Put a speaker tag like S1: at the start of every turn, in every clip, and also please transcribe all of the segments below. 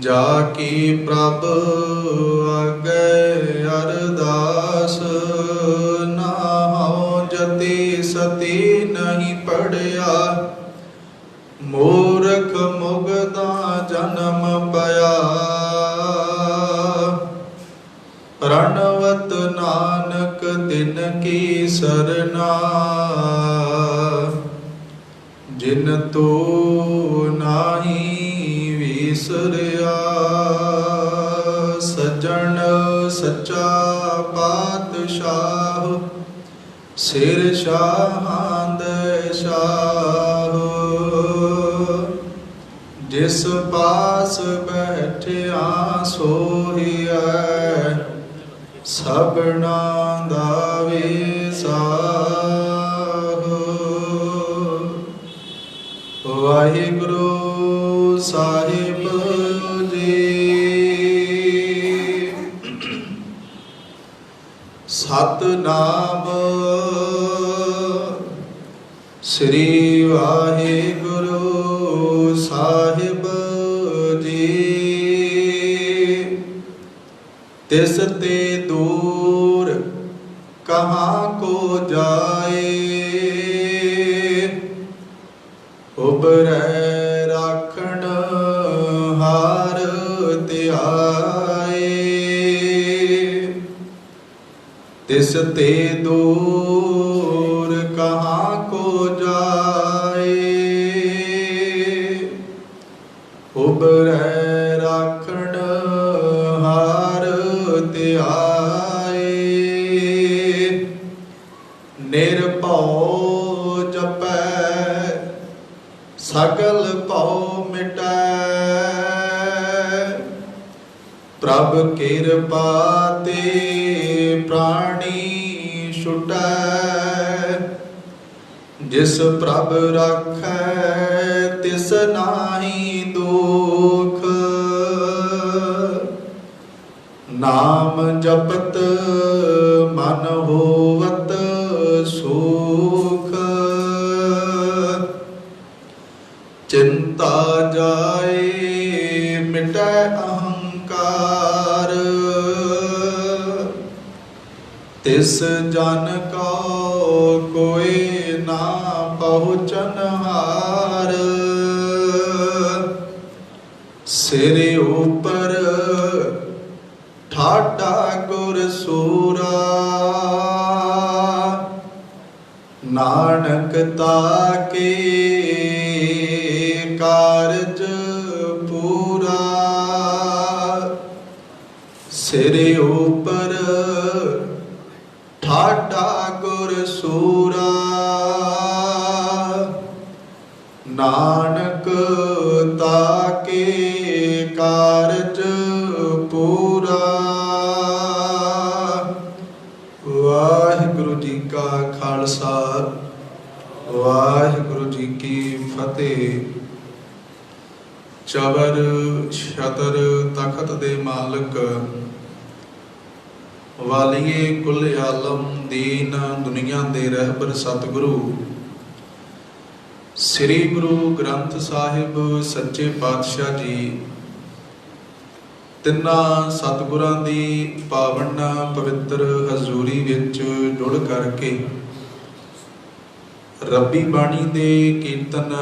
S1: जाकी प्रभ आगे अरदास, नाहु जति सती नहीं पढ़िया। मूर्ख मुगदा जन्म पया, प्रणवत नानक दिन की सरना। जिन तू नाही विसरिया, सजन सच्चा पातशाह, सिर शाहां दे शाह। जिस पास बैठिया सोहिया, सबना दा विसाह। वाहिगुरु साहिब जी। सतनाम श्री वाहिगुरु साहिब जी। तिस ते दूर कहाँ को जाए, उबरै राखण हार त्याए। तिस ते दूर कहाँ को जाए, उबरै राखण हार त्याए। निरभਉ जपै सगल भਉ मिटै, प्रभ किरपा ते प्राणी छुटै। जिस प्रभ राखै तिस नाहि दुख, नाम जपत मन होवत सुख। चिंता जाए मिटै अहंकार, तिस जन को कोई ना पहुँचनहार। सिर ऊपर ठाडा गुर सूरा, नानक ताके कारज पूरा। सिर ऊपर ठाडा गुर सूरा, नानक ताके कारज पूरा। वाहिगुरु जी का खालसा, वाहिगुरु जी की फतेह। चबर छतर तखत दे मालक, वालिए कुल आलम दीन दुनिया दे रहबर सतगुरु श्री गुरु ग्रंथ साहिब सच्चे पातशाह जी, तिन्ना सतगुरां दी पावन पवित्र हजूरी विच जुड़ करके रब्बी बाणी दे कीर्तन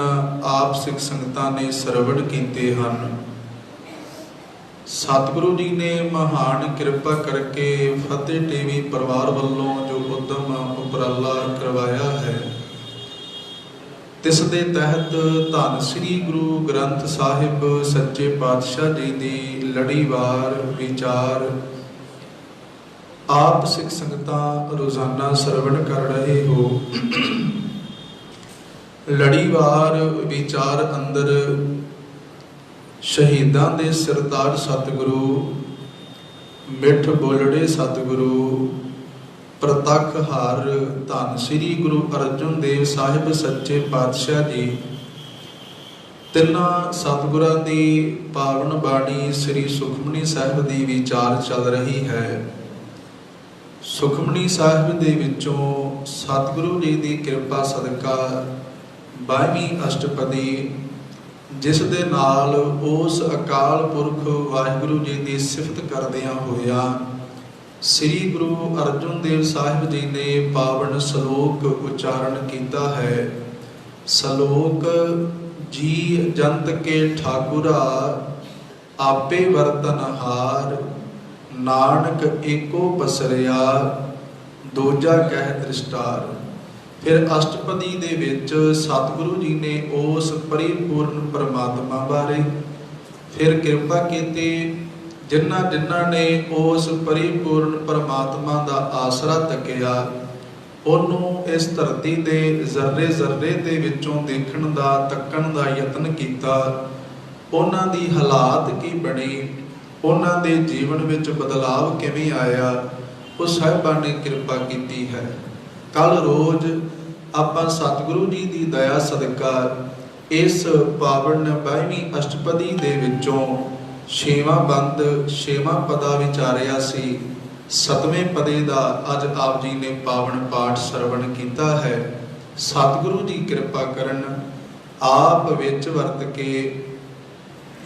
S1: आप सिख संगतां ने सरवण कीते हन। सतगुरु जी ने महान कृपा करके फतेह टीवी परिवार वालों जो उद्यम उपराला करवाया है, तिस दे तहत धन श्री गुरु ग्रंथ साहिब सच्चे पातशाह जी की लड़ीवार विचार आप सिख संगतां रोजाना सरवण कर रहे हो। लड़ीवार विचार अंदर शहीदां दे सरताज सतगुरु, मिठ बोलड़े सतगुरु, प्रतख हार धन श्री गुरु अर्जुन देव साहिब सच्चे पातशाह जी, तिन्ना सतगुरां दी पावन बाणी श्री सुखमनी साहिब दी विचार चल रही है। सुखमनी साहिब दे विचों सतगुरु जी दी कृपा सदका 22वीं अष्टपदी ਜਿਸ ਦੇ ਨਾਲ ਉਸ ਅਕਾਲ ਪੁਰਖ ਵਾਹਿਗੁਰੂ ਜੀ ਦੀ ਸਿਫਤ ਕਰਦਿਆਂ ਹੋਇਆ ਸ੍ਰੀ ਗੁਰੂ ਅਰਜਨ ਦੇਵ ਸਾਹਿਬ ਜੀ ਨੇ ਪਾਵਨ ਸ਼ਲੋਕ ਉਚਾਰਨ ਕੀਤਾ ਹੈ। ਸ਼ਲੋਕ ਜੀ ਜੰਤ ਕੇ ਠਾਕੁਰਾ ਆਪੇ ਵਰਤਨਹਾਰ, ਨਾਨਕ ਏਕੋ ਪਸਰਿਆ ਦੂਜਾ ਕਹਿ ਦ੍ਰਿਸ਼ਟਾਰ। ਫਿਰ ਅਸ਼ਟਪਦੀ ਦੇ ਵਿੱਚ ਸਤਿਗੁਰੂ ਜੀ ਨੇ ਉਸ ਪਰਿਪੂਰਨ ਪਰਮਾਤਮਾ ਬਾਰੇ ਫਿਰ ਕਿਰਪਾ ਕੀਤੀ। ਜਿਨ੍ਹਾਂ ਨੇ ਉਸ ਪਰਿਪੂਰਨ ਪਰਮਾਤਮਾ ਦਾ ਆਸਰਾ ਤੱਕਿਆ, ਉਹਨੂੰ ਇਸ ਧਰਤੀ ਦੇ ਜ਼ਰਰੇ ਜ਼ਰਰੇ ਦੇ ਵਿੱਚੋਂ ਦੇਖਣ ਦਾ ਤੱਕਣ ਦਾ ਯਤਨ ਕੀਤਾ, ਉਹਨਾਂ ਦੀ ਹਾਲਾਤ ਕੀ ਬਣੀ, ਉਹਨਾਂ ਦੇ ਜੀਵਨ ਵਿੱਚ ਬਦਲਾਵ ਕਿਵੇਂ ਆਇਆ, ਉਹ ਸਾਹਿਬਾਂ ਨੇ ਕਿਰਪਾ ਕੀਤੀ ਹੈ। ਕੱਲ ਰੋਜ਼ ਆਪਾਂ ਸਤਿਗੁਰੂ ਜੀ ਦੀ ਦਇਆ ਸਦਕਾ ਇਸ ਪਾਵਨ 22ਵੀਂ ਅਸ਼ਟਪਦੀ ਦੇ ਵਿੱਚੋਂ 6ਵਾਂ ਬੰਦ 6ਵਾਂ ਪਦਾ ਵਿਚਾਰਿਆ ਸੀ। 7ਵੇਂ ਪਦੇ ਦਾ ਅੱਜ ਆਪ ਜੀ ਨੇ ਪਾਵਨ ਪਾਠ ਸਰਵਣ ਕੀਤਾ ਹੈ। ਸਤਿਗੁਰੂ ਜੀ ਕਿਰਪਾ ਕਰਨ, ਆਪ ਵਿੱਚ ਵਰਤ ਕੇ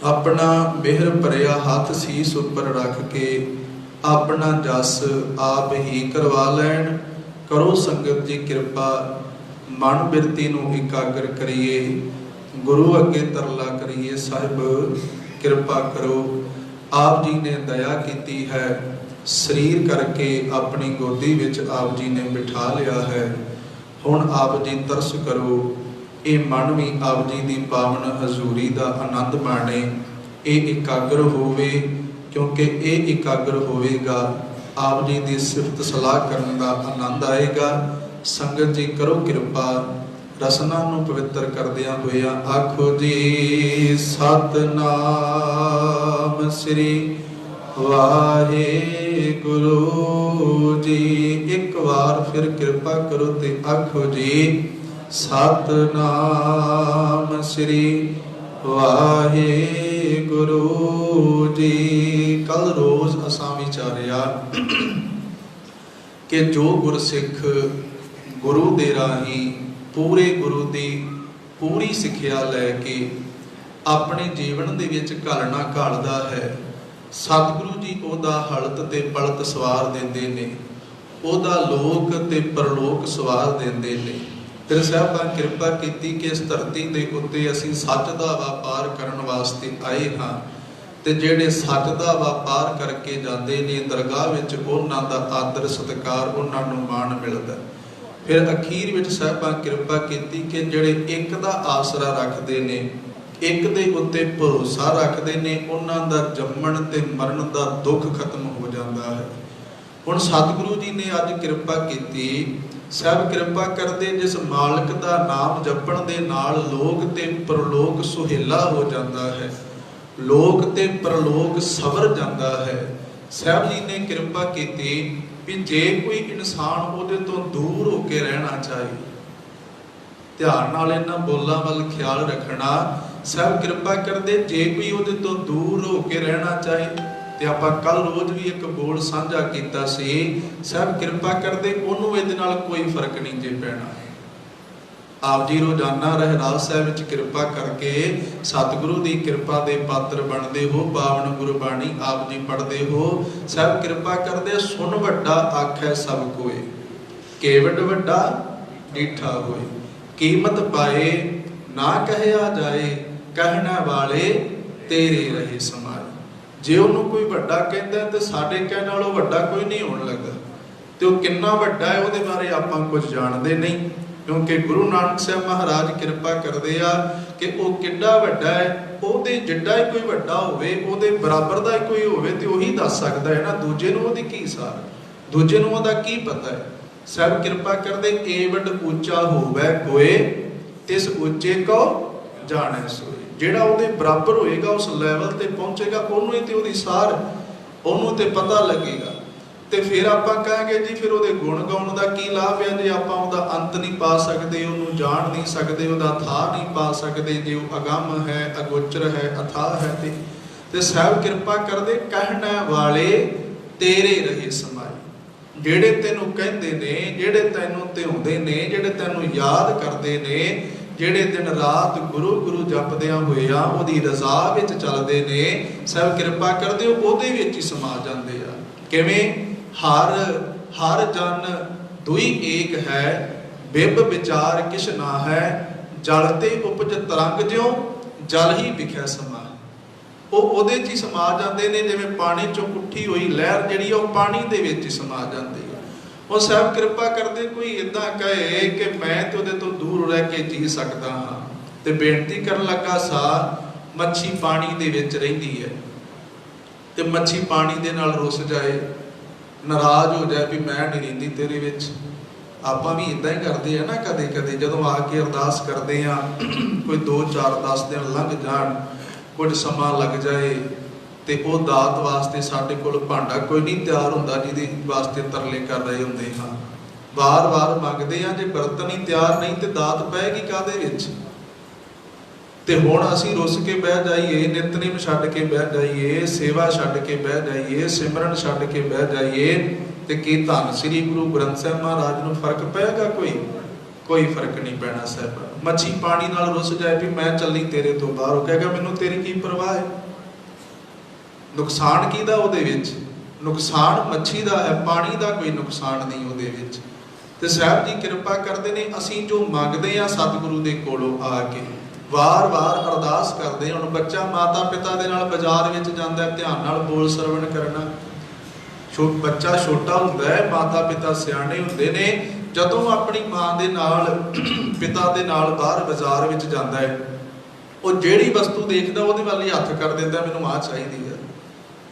S1: ਆਪਣਾ ਮਿਹਰ ਭਰਿਆ ਹੱਥ ਸੀਸ ਉੱਪਰ ਰੱਖ ਕੇ ਆਪਣਾ ਜਸ ਆਪ ਹੀ ਕਰਵਾ ਲੈਣ। ਕਰੋ ਸੰਗਤ ਜੀ ਕਿਰਪਾ, ਮਨ ਬਿਰਤੀ ਨੂੰ ਇਕਾਗਰ ਕਰੀਏ, ਗੁਰੂ ਅੱਗੇ ਤਰਲਾ ਕਰੀਏ, ਸਾਹਿਬ ਕਿਰਪਾ ਕਰੋ। ਆਪ ਜੀ ਨੇ ਦਇਆ ਕੀਤੀ ਹੈ, ਸਰੀਰ ਕਰਕੇ ਆਪਣੀ ਗੋਦੀ ਵਿੱਚ ਆਪ ਜੀ ਨੇ ਬਿਠਾ ਲਿਆ ਹੈ। ਹੁਣ ਆਪ ਜੀ ਤਰਸ ਕਰੋ, ਇਹ ਮਨ ਵੀ ਆਪ ਜੀ ਦੀ ਪਾਵਨ ਹਜ਼ੂਰੀ ਦਾ ਆਨੰਦ ਮਾਣੇ, ਇਹ ਇਕਾਗਰ ਹੋਵੇ, ਕਿਉਂਕਿ ਇਹ ਇਕਾਗਰ ਹੋਵੇਗਾ ਆਪ ਜੀ ਦੀ ਸਿਫਤ ਸਲਾਹ ਕਰਨ ਦਾ ਆਨੰਦ ਆਏਗਾ। ਸੰਗਤ ਜੀ ਕਰੋ ਕਿਰਪਾ, ਰਸਨਾ ਨੂੰ ਪਵਿੱਤਰ ਕਰਦਿਆਂ ਹੋਇਆ ਆਖੋ ਜੀ ਸਤਨਾਮ ਸ੍ਰੀ ਵਾਹਿਗੁਰੂ ਜੀ। ਇੱਕ ਵਾਰ ਫਿਰ ਕਿਰਪਾ ਕਰੋ ਤੇ ਆਖੋ ਜੀ ਸਤਨਾਮ ਸ੍ਰੀ ਵਾਹਿਗੁਰੂ ਜੀ। ਕੱਲ ਰੋਜ਼ ਅਸਾਂ ਵਿਚਾਰਿਆ ਕਿ ਜੋ ਗੁਰਸਿੱਖ ਗੁਰੂ ਦੇ ਰਾਹੀਂ ਪੂਰੇ ਗੁਰੂ ਦੀ ਪੂਰੀ ਸਿੱਖਿਆ ਲੈ ਕੇ ਆਪਣੇ ਜੀਵਨ ਦੇ ਵਿੱਚ ਘਾਲਣਾ ਘਾਲਦਾ ਹੈ, ਸਤਿਗੁਰੂ ਜੀ ਉਹਦਾ ਹਲਤ ਤੇ ਪਲਤ ਸਵਾਰ ਦਿੰਦੇ ਨੇ, ਉਹਦਾ ਲੋਕ ਤੇ ਪਰਲੋਕ ਸਵਾਰ ਦਿੰਦੇ ਨੇ। ਫਿਰ ਸਾਹਿਬਾਂ ਕਿਰਪਾ ਕੀਤੀ ਕਿ ਇਸ ਧਰਤੀ ਦੇ ਉੱਤੇ ਅਸੀਂ ਸੱਚ ਦਾ ਵਪਾਰ ਕਰਨ ਵਾਸਤੇ ਆਏ ਹਾਂ, ਤੇ ਜਿਹੜੇ ਸੱਚ ਦਾ ਵਪਾਰ ਕਰਕੇ ਜਾਂਦੇ ਨੇ ਦਰਗਾਹ ਵਿੱਚ ਉਹਨਾਂ ਦਾ ਆਦਰ ਸਤਿਕਾਰ, ਉਹਨਾਂ ਨੂੰ ਮਾਣ ਮਿਲਦਾ। ਫਿਰ ਅਖੀਰ ਵਿੱਚ ਸਾਹਿਬਾਂ ਕਿਰਪਾ ਕੀਤੀ ਕਿ ਜਿਹੜੇ ਇੱਕ ਦਾ ਆਸਰਾ ਰੱਖਦੇ ਨੇ, ਇੱਕ ਦੇ ਉੱਤੇ ਭਰੋਸਾ ਰੱਖਦੇ ਨੇ, ਉਹਨਾਂ ਦਾ ਜੰਮਣ ਤੇ ਮਰਨ ਦਾ ਦੁੱਖ ਖਤਮ ਹੋ ਜਾਂਦਾ ਹੈ। ਹੁਣ ਸਤਿਗੁਰੂ ਜੀ ਨੇ ਅੱਜ ਕਿਰਪਾ ਕੀਤੀ, ਸਭ ਕਿਰਪਾ ਕਰਦੇ ਜਿਸ ਮਾਲਕ ਦਾ ਨਾਮ ਜਪਣ ਦੇ ਨਾਲ ਲੋਕ ਤੇ ਪਰਲੋਕ ਸੁਹੇਲਾ ਹੋ ਜਾਂਦਾ ਹੈ, ਲੋਕ ਤੇ ਪਰਲੋਕ ਸਵਰ ਜਾਂਦਾ ਹੈ। ਸਾਹਿਬ ਜੀ ਨੇ ਕਿਰਪਾ ਕੀਤੀ ਵੀ ਜੇ ਕੋਈ ਇਨਸਾਨ ਉਹਦੇ ਤੋਂ ਦੂਰ ਹੋ ਕੇ ਰਹਿਣਾ ਚਾਹੇ, ਧਿਆਨ ਨਾਲ ਇਹਨਾਂ ਬੋਲਾਂ ਵੱਲ ਖਿਆਲ ਰੱਖਣਾ। ਸਾਹਿਬ ਕਿਰਪਾ ਕਰਦੇ ਜੇ ਕੋਈ ਉਹਦੇ ਤੋਂ ਦੂਰ ਹੋ ਕੇ ਰਹਿਣਾ ਚਾਹੇ, ਤੇ ਆਪਾਂ ਕੱਲ ਰੋਜ਼ ਵੀ ਇੱਕ ਬੋਲ ਸਾਂਝਾ ਕੀਤਾ ਸੀ, ਸਾਹਿਬ ਕਿਰਪਾ ਕਰਦੇ ਉਹਨੂੰ ਇਹਦੇ ਨਾਲ ਕੋਈ ਫਰਕ ਨਹੀਂ ਜੇ ਪੈਣਾ। ਆਪ ਜੀ ਰੋਜ਼ਾਨਾ ਰਹਿਰਾਸ ਸਾਹਿਬ ਵਿੱਚ ਕਿਰਪਾ ਕਰਕੇ ਸਤਿਗੁਰੂ ਦੀ ਕਿਰਪਾ ਦੇ ਪਾਤਰ ਬਣਦੇ ਹੋ, ਪਾਵਨ ਗੁਰਬਾਣੀ ਆਪ ਜੀ ਪੜ੍ਹਦੇ ਹੋ। ਸਾਹਿਬ ਕਿਰਪਾ ਕਰਦੇ ਸੁਣ ਵੱਡਾ ਆਖੈ ਸਭ ਕੋਏ, ਕੇਵਡ ਵੱਡਾ ਡੀਠਾ ਹੋਏ, ਕੀਮਤ ਪਾਏ ਨਾ ਕਹਿਆ ਜਾਏ, ਕਹਿਣਾ ਵਾਲੇ ਤੇਰੇ ਰਹੇ ਸਮਾਏ। ਜੇ ਉਹਨੂੰ ਕੋਈ ਵੱਡਾ ਕਹਿੰਦਾ ਤੇ ਸਾਡੇ ਕਹਿਣ ਨਾਲੋਂ ਵੱਡਾ ਕੋਈ ਨਹੀਂ ਹੋਣ ਲੱਗਾ, ਤੇ ਉਹ ਕਿੰਨਾ ਵੱਡਾ ਹੈ ਉਹਦੇ ਬਾਰੇ ਆਪਾਂ ਕੁਝ ਜਾਣਦੇ ਨਹੀਂ, ਕਿਉਂਕਿ ਗੁਰੂ ਨਾਨਕ ਸਾਹਿਬ ਮਹਾਰਾਜ ਕਿਰਪਾ ਕਰਦੇ ਆ ਕਿ ਉਹ ਕਿੱਡਾ ਵੱਡਾ ਹੈ, ਉਹਦੇ ਜਿੱਡਾ ਹੀ ਕੋਈ ਵੱਡਾ ਹੋਵੇ, ਉਹਦੇ ਬਰਾਬਰ ਦਾ ਹੀ ਕੋਈ ਹੋਵੇ ਤੇ ਉਹੀ ਦੱਸ ਸਕਦਾ ਹੈ ਨਾ, ਦੂਜੇ ਨੂੰ ਉਹਦੀ ਕੀ ਸਾਰ, ਦੂਜੇ ਨੂੰ ਉਹਦਾ ਕੀ ਪਤਾ ਹੈ। ਸਾਹਿਬ ਕਿਰਪਾ ਕਰਦੇ ਏਵਡ ਉੱਚਾ ਹੋਵੇ ਕੋਏ, ਤਿਸ ਉੱਚੇ ਕੋ ਜਾਣੈ ਸੋਏ। ਜਿਹੜਾ ਉਹਦੇ ਬਰਾਬਰ ਹੋਏਗਾ, ਉਸ ਲੈਵਲ ਤੇ ਪਹੁੰਚੇਗਾ, ਉਹਨੂੰ ਹੀ ਤੇ ਉਹਦੀ ਸਾਰ, ਉਹਨੂੰ ਤੇ ਪਤਾ ਲੱਗੇਗਾ। ਤੇ ਫਿਰ ਆਪਾਂ ਕਹਾਂਗੇ ਜੀ ਫਿਰ ਉਹਦੇ ਗੁਣ ਗਾਉਣ ਦਾ ਕੀ ਲਾਭ ਹੈ ਜੇ ਆਪਾਂ ਉਹਦਾ ਅੰਤ ਨਹੀਂ ਪਾ ਸਕਦੇ, ਉਹਨੂੰ ਜਾਣ ਨਹੀਂ ਸਕਦੇ, ਉਹਦਾ ਥਾਂ ਨਹੀਂ ਪਾ ਸਕਦੇ, ਜੇ ਉਹ ਅਗੰਮ ਹੈ, ਅਗੋਚਰ ਹੈ, ਅਥਾਹ ਹੈ। ਤੇ ਸਾਹਿਬ ਕਿਰਪਾ ਕਰਦੇ ਕਹਿਣਾ ਵਾਲੇ ਤੇਰੇ ਰਹੇ ਸਮਾਏ। ਜਿਹੜੇ ਤੈਨੂੰ ਕਹਿੰਦੇ ਨੇ, ਜਿਹੜੇ ਤੈਨੂੰ ਧਿਆਉਂਦੇ ਨੇ, ਜਿਹੜੇ ਤੈਨੂੰ ਯਾਦ ਕਰਦੇ ਨੇ, ਜਿਹੜੇ ਦਿਨ ਰਾਤ ਗੁਰੂ ਗੁਰੂ ਜਪਦਿਆਂ ਹੋਇਆਂ ਉਹਦੀ ਰਜ਼ਾ ਵਿੱਚ ਚੱਲਦੇ ਨੇ, ਸਭ ਕਿਰਪਾ ਕਰਦੇ ਉਹਦੇ ਵਿੱਚ ਹੀ ਸਮਾ ਜਾਂਦੇ ਆ। ਕਿਵੇਂ? ਹਰ ਜਨ ਦੁਈ ਏਕ ਹੈ, ਬਿਬ ਵਿਚਾਰ ਕਿਛ ਨਾ ਹੈ, ਜਲ ਤੇ ਉਪਜ ਤਰੰਗ ਜਿਉ ਜਲ ਹੀ ਵਿਖੈ ਸਮਾ। ਉਹ ਉਹਦੇ 'ਚ ਹੀ ਸਮਾ ਜਾਂਦੇ ਨੇ, ਜਿਵੇਂ ਪਾਣੀ 'ਚੋਂ ਉੱਠੀ ਹੋਈ ਲਹਿਰ ਜਿਹੜੀ ਉਹ ਪਾਣੀ ਦੇ ਵਿੱਚ ਹੀ ਸਮਾ ਜਾਂਦੀ ਹੈ। ਉਹ ਸਾਹਿਬ ਕਿਰਪਾ ਕਰਦੇ ਕੋਈ ਇੱਦਾਂ ਕਹੇ ਕਿ ਮੈਂ ਤੇ ਉਹਦੇ ਤੋਂ ਦੂਰ ਰਹਿ ਕੇ ਜੀ ਸਕਦਾ ਹਾਂ, ਤੇ ਬੇਨਤੀ ਕਰਨ ਲੱਗਾ ਸਾ, ਮੱਛੀ ਪਾਣੀ ਦੇ ਵਿੱਚ ਰਹਿੰਦੀ ਹੈ ਤੇ ਮੱਛੀ ਪਾਣੀ ਦੇ ਨਾਲ ਰੁੱਸ ਜਾਏ, ਨਾਰਾਜ਼ ਹੋ ਜਾਏ ਵੀ ਮੈਂ ਨਹੀਂ ਰਹਿੰਦੀ ਤੇਰੇ ਵਿੱਚ। ਆਪਾਂ ਵੀ ਇੱਦਾਂ ਹੀ ਕਰਦੇ ਆ ਨਾ, ਕਦੇ ਕਦੇ ਜਦੋਂ ਆ ਕੇ ਅਰਦਾਸ ਕਰਦੇ ਆ, ਕੋਈ 2 4 10 ਦਿਨ ਲੰਘ ਜਾਣ, ਕੁਝ ਸਮਾਂ ਲੱਗ ਜਾਏ, ਤੇ ਉਹ ਦਾਤ ਵਾਸਤੇ ਸਾਡੇ ਕੋਲ ਭਾਂਡਾ ਕੋਈ ਨਹੀਂ ਤਿਆਰ ਹੁੰਦਾ ਜਿਹਦੇ ਵਾਸਤੇ ਤਰਲੇ ਕਰ ਰਹੇ ਹੁੰਦੇ ਹਾਂ। ਵਾਰ-ਵਾਰ ਮੰਗਦੇ ਆ, ਜੇ ਬਰਤਨ ਹੀ ਤਿਆਰ ਨਹੀਂ ਤੇ ਦਾਤ ਪਏਗੀ ਕਾਹਦੇ ਵਿੱਚ? ਤੇ ਹੁਣ ਅਸੀਂ ਰੁੱਸ ਕੇ ਬਹਿ ਜਾਈਏ, ਨਿਤਨੇਮ ਛੱਡ ਕੇ ਬਹਿ ਜਾਈਏ, ਸੇਵਾ ਛੱਡ ਕੇ ਬਹਿ ਜਾਈਏ, ਸਿਮਰਨ ਛੱਡ ਕੇ ਬਹਿ ਜਾਈਏ, ਤੇ ਕੀ ਧੰਨ ਸ੍ਰੀ ਗੁਰੂ ਗ੍ਰੰਥ ਸਾਹਿਬ ਮਹਾਰਾਜ ਨੂੰ ਫਰਕ ਪਏਗਾ? ਕੋਈ ਫਰਕ ਨਹੀਂ ਪੈਣਾ ਸਾਹਿਬ। ਮੱਛੀ ਪਾਣੀ ਨਾਲ ਰੁੱਸ ਜਾਏ ਵੀ ਮੈਂ ਚੱਲੀ ਤੇਰੇ ਤੋਂ ਬਾਹਰ, ਉਹ ਕਹੇਗਾ ਮੈਨੂੰ ਤੇਰੀ ਕੀ ਪਰਵਾਹ ਹੈ? ਨੁਕਸਾਨ ਕਿਹਦਾ ਉਹਦੇ ਵਿੱਚ? ਨੁਕਸਾਨ ਮੱਛੀ ਦਾ ਹੈ, ਪਾਣੀ ਦਾ ਕੋਈ ਨੁਕਸਾਨ ਨਹੀਂ ਉਹਦੇ ਵਿੱਚ। ਤੇ ਸਾਹਿਬ ਜੀ ਕਿਰਪਾ ਕਰਦੇ ਨੇ, ਅਸੀਂ ਜੋ ਮੰਗਦੇ ਆ ਸਤਿਗੁਰੂ ਦੇ ਕੋਲੋਂ ਆ ਕੇ ਵਾਰ-ਵਾਰ ਅਰਦਾਸ ਕਰਦੇ। ਹੁਣ ਬੱਚਾ ਮਾਤਾ ਪਿਤਾ ਦੇ ਨਾਲ ਬਾਜ਼ਾਰ ਵਿੱਚ ਜਾਂਦਾ, ਧਿਆਨ ਨਾਲ ਬੋਲ ਸਰਵਣ ਕਰਨਾ। ਬੱਚਾ ਛੋਟਾ ਹੁੰਦਾ ਹੈ, ਮਾਤਾ ਪਿਤਾ ਸਿਆਣੇ ਹੁੰਦੇ ਨੇ, ਜਦੋਂ ਆਪਣੀ ਮਾਂ ਦੇ ਨਾਲ ਪਿਤਾ ਦੇ ਨਾਲ ਬਾਹਰ ਬਾਜ਼ਾਰ ਵਿੱਚ ਜਾਂਦਾ ਹੈ, ਉਹ ਜਿਹੜੀ ਵਸਤੂ ਦੇਖਦਾ ਉਹਦੇ ਵੱਲ ਹੀ ਹੱਥ ਕਰ ਦਿੰਦਾ, ਮੈਨੂੰ ਆਹ ਚਾਹੀਦੀ ਹੈ,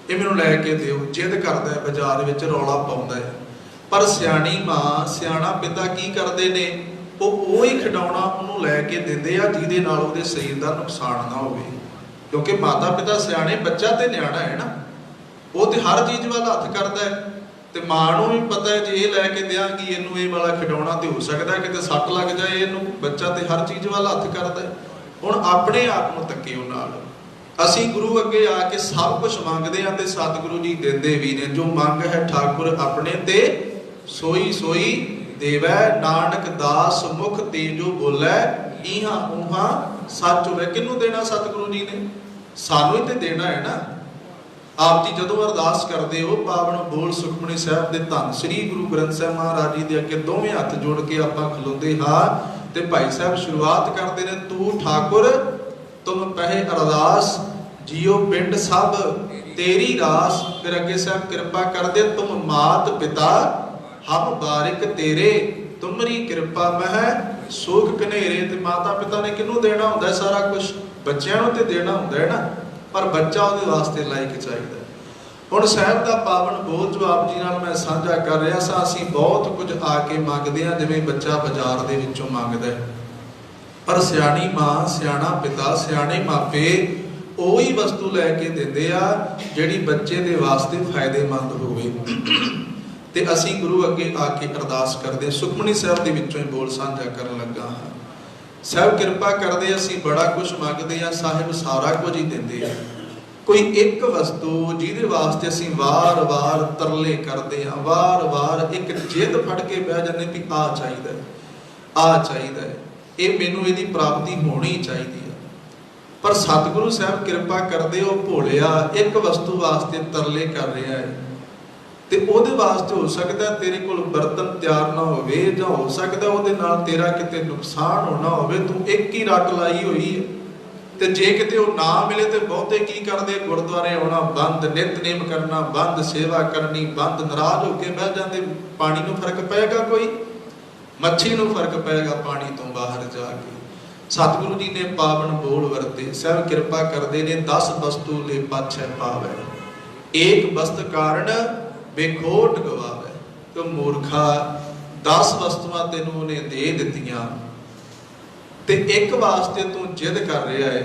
S1: ਇਹ ਮੈਨੂੰ ਲੈ ਕੇ ਦਿਓ, ਜਿੱਦ ਕਰਦਾ ਹੈ, ਬਾਜ਼ਾਰ ਵਿੱਚ ਰੌਲਾ ਪਾਉਂਦਾ ਹੈ। ਪਰ ਸਿਆਣੀ ਮਾਂ ਸਿਆਣਾ ਪਿਤਾ ਕੀ ਕਰਦੇ ਨੇ? ਉਹ ਹੀ ਖਿਡੌਣਾ ਉਹਨੂੰ ਲੈ ਕੇ ਦਿੰਦੇ ਆ ਜਿਹਦੇ ਨਾਲ ਉਹਦੇ ਸਰੀਰ ਦਾ ਨੁਕਸਾਨ ਨਾ ਹੋਵੇ। ਕਿਉਂਕਿ ਮਾਤਾ ਪਿਤਾ ਸਿਆਣੇ, ਬੱਚਾ ਤੇ ਨਿਆਣਾ ਹੈ ਨਾ, ਉਹ ਤੇ ਹਰ ਚੀਜ਼ ਵੱਲ ਹੱਥ ਕਰਦਾ ਹੈ। ਤੇ ਮਾਂ ਨੂੰ ਵੀ ਪਤਾ ਹੈ ਜੇ ਇਹ ਲੈ ਕੇ ਦਿਆਂਗੀ ਇਹਨੂੰ ਇਹ ਵਾਲਾ ਖਿਡੌਣਾ, ਤੇ ਹੋ ਸਕਦਾ ਕਿਤੇ ਸੱਟ ਲੱਗ ਜਾਏ ਇਹਨੂੰ। ਬੱਚਾ ਤੇ ਹਰ ਚੀਜ਼ ਵੱਲ ਹੱਥ ਕਰਦਾ ਹੈ। ਹੁਣ ਆਪਣੇ ਆਪ ਨੂੰ ਤੱਕਿਓ ਨਾਲ। ਅਸੀਂ ਗੁਰੂ ਅੱਗੇ ਆ ਕੇ ਸਭ ਕੁਝ ਮੰਗਦੇ ਆ ਤੇ ਸਤਿਗੁਰੂ ਜੀ ਦਿੰਦੇ ਵੀ ਨੇ। ਜੋ ਮੰਗ ਹੈ ਠਾਕੁਰ ਆਪਣੇ ਤੇ ਸੋਈ ਸੋਈ ਦੇਵੈ, ਨਾਨਕ ਦਾਸ ਮੁਖ ਤੇ ਜੋ ਬੋਲੇ, ਇਹਾਂ ਉਹਾਂ ਸੱਚ ਹੋਵੇ। ਕਿਹਨੂੰ ਦੇਣਾ? ਸਤਿਗੁਰੂ ਜੀ ਨੇ ਸਾਨੂੰ ਹੀ ਤੇ ਦੇਣਾ ਹੈ ਨਾ। ਆਪ ਜੀ ਜਦੋਂ ਅਰਦਾਸ ਕਰਦੇ ਹੋ, ਪਾਵਨ ਬੋਲ ਸੁਖਮਨੀ ਸਾਹਿਬ ਦੇ ਧੰਨ ਸ੍ਰੀ ਗੁਰੂ ਗ੍ਰੰਥ ਸਾਹਿਬ ਮਹਾਰਾਜ ਜੀ ਦੇ ਅੱਗੇ ਦੋਵੇਂ ਹੱਥ ਜੋੜ ਕੇ ਆਪਾਂ ਖਲੋਂਦੇ ਹਾਂ, ਤੇ ਭਾਈ ਸਾਹਿਬ ਸ਼ੁਰੂਆਤ ਕਰਦੇ ਨੇ, ਤੂੰ ਠਾਕੁਰ ਤੁਮ ਪਹਿ ਅਰਦਾਸ, ਜੀਓ ਪਿੰਡ ਸਭ ਤੇਰੀ ਰਾਸ। ਫਿਰ ਅੱਗੇ ਸਾਹਿਬ ਕਿਰਪਾ ਕਰਦੇ, ਤੁਮ ਮਾਤ ਪਿਤਾ ਹਮ ਬਾਰਿਕ ਤੇਰੇ, ਤੁਮਰੀ ਕਿਰਪਾ ਮਹਿ ਸੁਖ ਕਨੇਰੇ। ਤੇ ਮਾਤਾ ਪਿਤਾ ਨੇ ਕਿਹਨੂੰ ਦੇਣਾ ਹੁੰਦਾ ਸਾਰਾ ਕੁਝ? ਬੱਚਿਆਂ ਨੂੰ ਤੇ ਦੇਣਾ ਹੁੰਦਾ ਹੈ ਨਾ, ਪਰ ਬੱਚਾ ਉਹਦੇ ਵਾਸਤੇ ਲਾਇਕ ਚਾਹੀਦਾ। ਹੁਣ ਸਾਹਿਬ ਦਾ ਪਾਵਨ ਬੋਲ ਜੋ ਆਪ ਜੀ ਨਾਲ ਮੈਂ ਸਾਂਝਾ ਕਰ ਰਿਹਾ ਸਾਂ, ਅਸੀਂ ਬਹੁਤ ਕੁਝ ਆ ਕੇ ਮੰਗਦੇ ਹਾਂ, ਜਿਵੇਂ ਬੱਚਾ ਬਾਜ਼ਾਰ ਦੇ ਵਿੱਚੋਂ ਮੰਗਦਾ ਹੈ। ਪਰ ਸਿਆਣੀ ਮਾਂ, ਸਿਆਣਾ ਪਿਤਾ, ਸਿਆਣੇ ਮਾਪੇ ਉਹੀ ਵਸਤੂ ਲੈ ਕੇ ਦਿੰਦੇ ਆ ਜਿਹੜੀ ਬੱਚੇ ਦੇ ਵਾਸਤੇ ਫਾਇਦੇਮੰਦ ਹੋਵੇ। ਤੇ ਅਸੀਂ ਗੁਰੂ ਅੱਗੇ ਆ ਕੇ ਅਰਦਾਸ ਕਰਦੇ। ਸੁਖਮਨੀ ਸਾਹਿਬ ਦੇ ਵਿੱਚੋਂ ਹੀ ਬੋਲ ਸਾਂਝਾ ਕਰਨ ਲੱਗਾ ਹਾਂ। ਸਾਹਿਬ ਕਿਰਪਾ ਕਰਦੇ, ਅਸੀਂ ਬੜਾ ਕੁਝ ਮੰਗਦੇ ਆ, ਸਾਹਿਬ ਸਾਰਾ ਕੁਝ ਹੀ ਦਿੰਦੇ ਆ। ਕੋਈ ਇੱਕ ਵਸਤੂ ਜਿਹਦੇ ਵਾਸਤੇ ਅਸੀਂ ਵਾਰ-ਵਾਰ ਤਰਲੇ ਕਰਦੇ ਆ, ਵਾਰ-ਵਾਰ ਇੱਕ ਜਿੱਦ ਫੜ ਕੇ ਬਹਿ ਜਾਂਦੇ ਵੀ ਆਹ ਚਾਹੀਦਾ ਹੈ, ਆਹ ਚਾਹੀਦਾ ਹੈ, ਇਹ ਮੈਨੂੰ ਇਹਦੀ ਪ੍ਰਾਪਤੀ ਹੋਣੀ ਚਾਹੀਦੀ ਹੈ। ਪਰ ਸਤਿਗੁਰੂ ਸਾਹਿਬ ਕਿਰਪਾ ਕਰਦੇ, ਉਹ ਭੋਲਿਆ ਇੱਕ ਵਸਤੂ ਵਾਸਤੇ ਤਰਲੇ ਕਰ ਰਿਹਾ ਹੈ, ਤੇ ਉਹਦੇ ਵਾਸਤੇ ਹੋ ਸਕਦਾ ਤੇਰੇ ਕੋਲ ਬਰਤਨ ਤਿਆਰ ਨਾ ਹੋਵੇ, ਜਾਂ ਹੋ ਸਕਦਾ ਉਹਦੇ ਨਾਲ ਤੇਰਾ ਕਿਤੇ ਨੁਕਸਾਨ ਹੋਣਾ ਹੋਵੇ। ਤੂੰ ਇੱਕ ਹੀ ਰੱਟ ਲਾਈ ਹੋਈ ਹੈ, ਤੇ ਜੇ ਕਿਤੇ ਉਹ ਨਾ ਮਿਲੇ ਤੇ ਬਹੁਤੇ ਕੀ ਕਰਦੇ? ਗੁਰਦੁਆਰੇ ਆਉਣਾ ਬੰਦ, ਨਿਤਨੇਮ ਕਰਨਾ ਬੰਦ, ਸੇਵਾ ਕਰਨੀ ਬੰਦ, ਨਾਰਾਜ਼ ਹੋ ਕੇ ਬਹਿ ਜਾਂਦੇ। ਪਾਣੀ ਨੂੰ ਫਰਕ ਪਏਗਾ? ਕੋਈ ਮੱਛੀ ਨੂੰ ਫਰਕ ਪਏਗਾ ਪਾਣੀ ਤੋਂ ਬਾਹਰ ਜਾ ਕੇ। ਸਤਿਗੁਰੂ ਜੀ ਨੇ ਪਾਵਨ ਬੋਲ ਵਰਤੇ। ਸਾਹਿਬ ਕਿਰਪਾ ਕਰਦੇ ਨੇ, 10 ਵਸਤੂ ਲੈ ਪਾਛੈ ਪਾਵੈ, ਏਕ ਵਸਤ ਕਾਰਨ ਬੇਖੋਟ ਗਵਾਵੇ। ਤੇ ਮੂਰਖਾ 10 ਵਸਤੂਆਂ ਤੈਨੂੰ ਉਹਨੇ ਦੇ ਦਿੱਤੀਆਂ, ਤੇ ਇੱਕ ਵਾਸਤੇ ਤੂੰ ਜਿੱਦ ਕਰ ਰਿਹਾ ਹੈ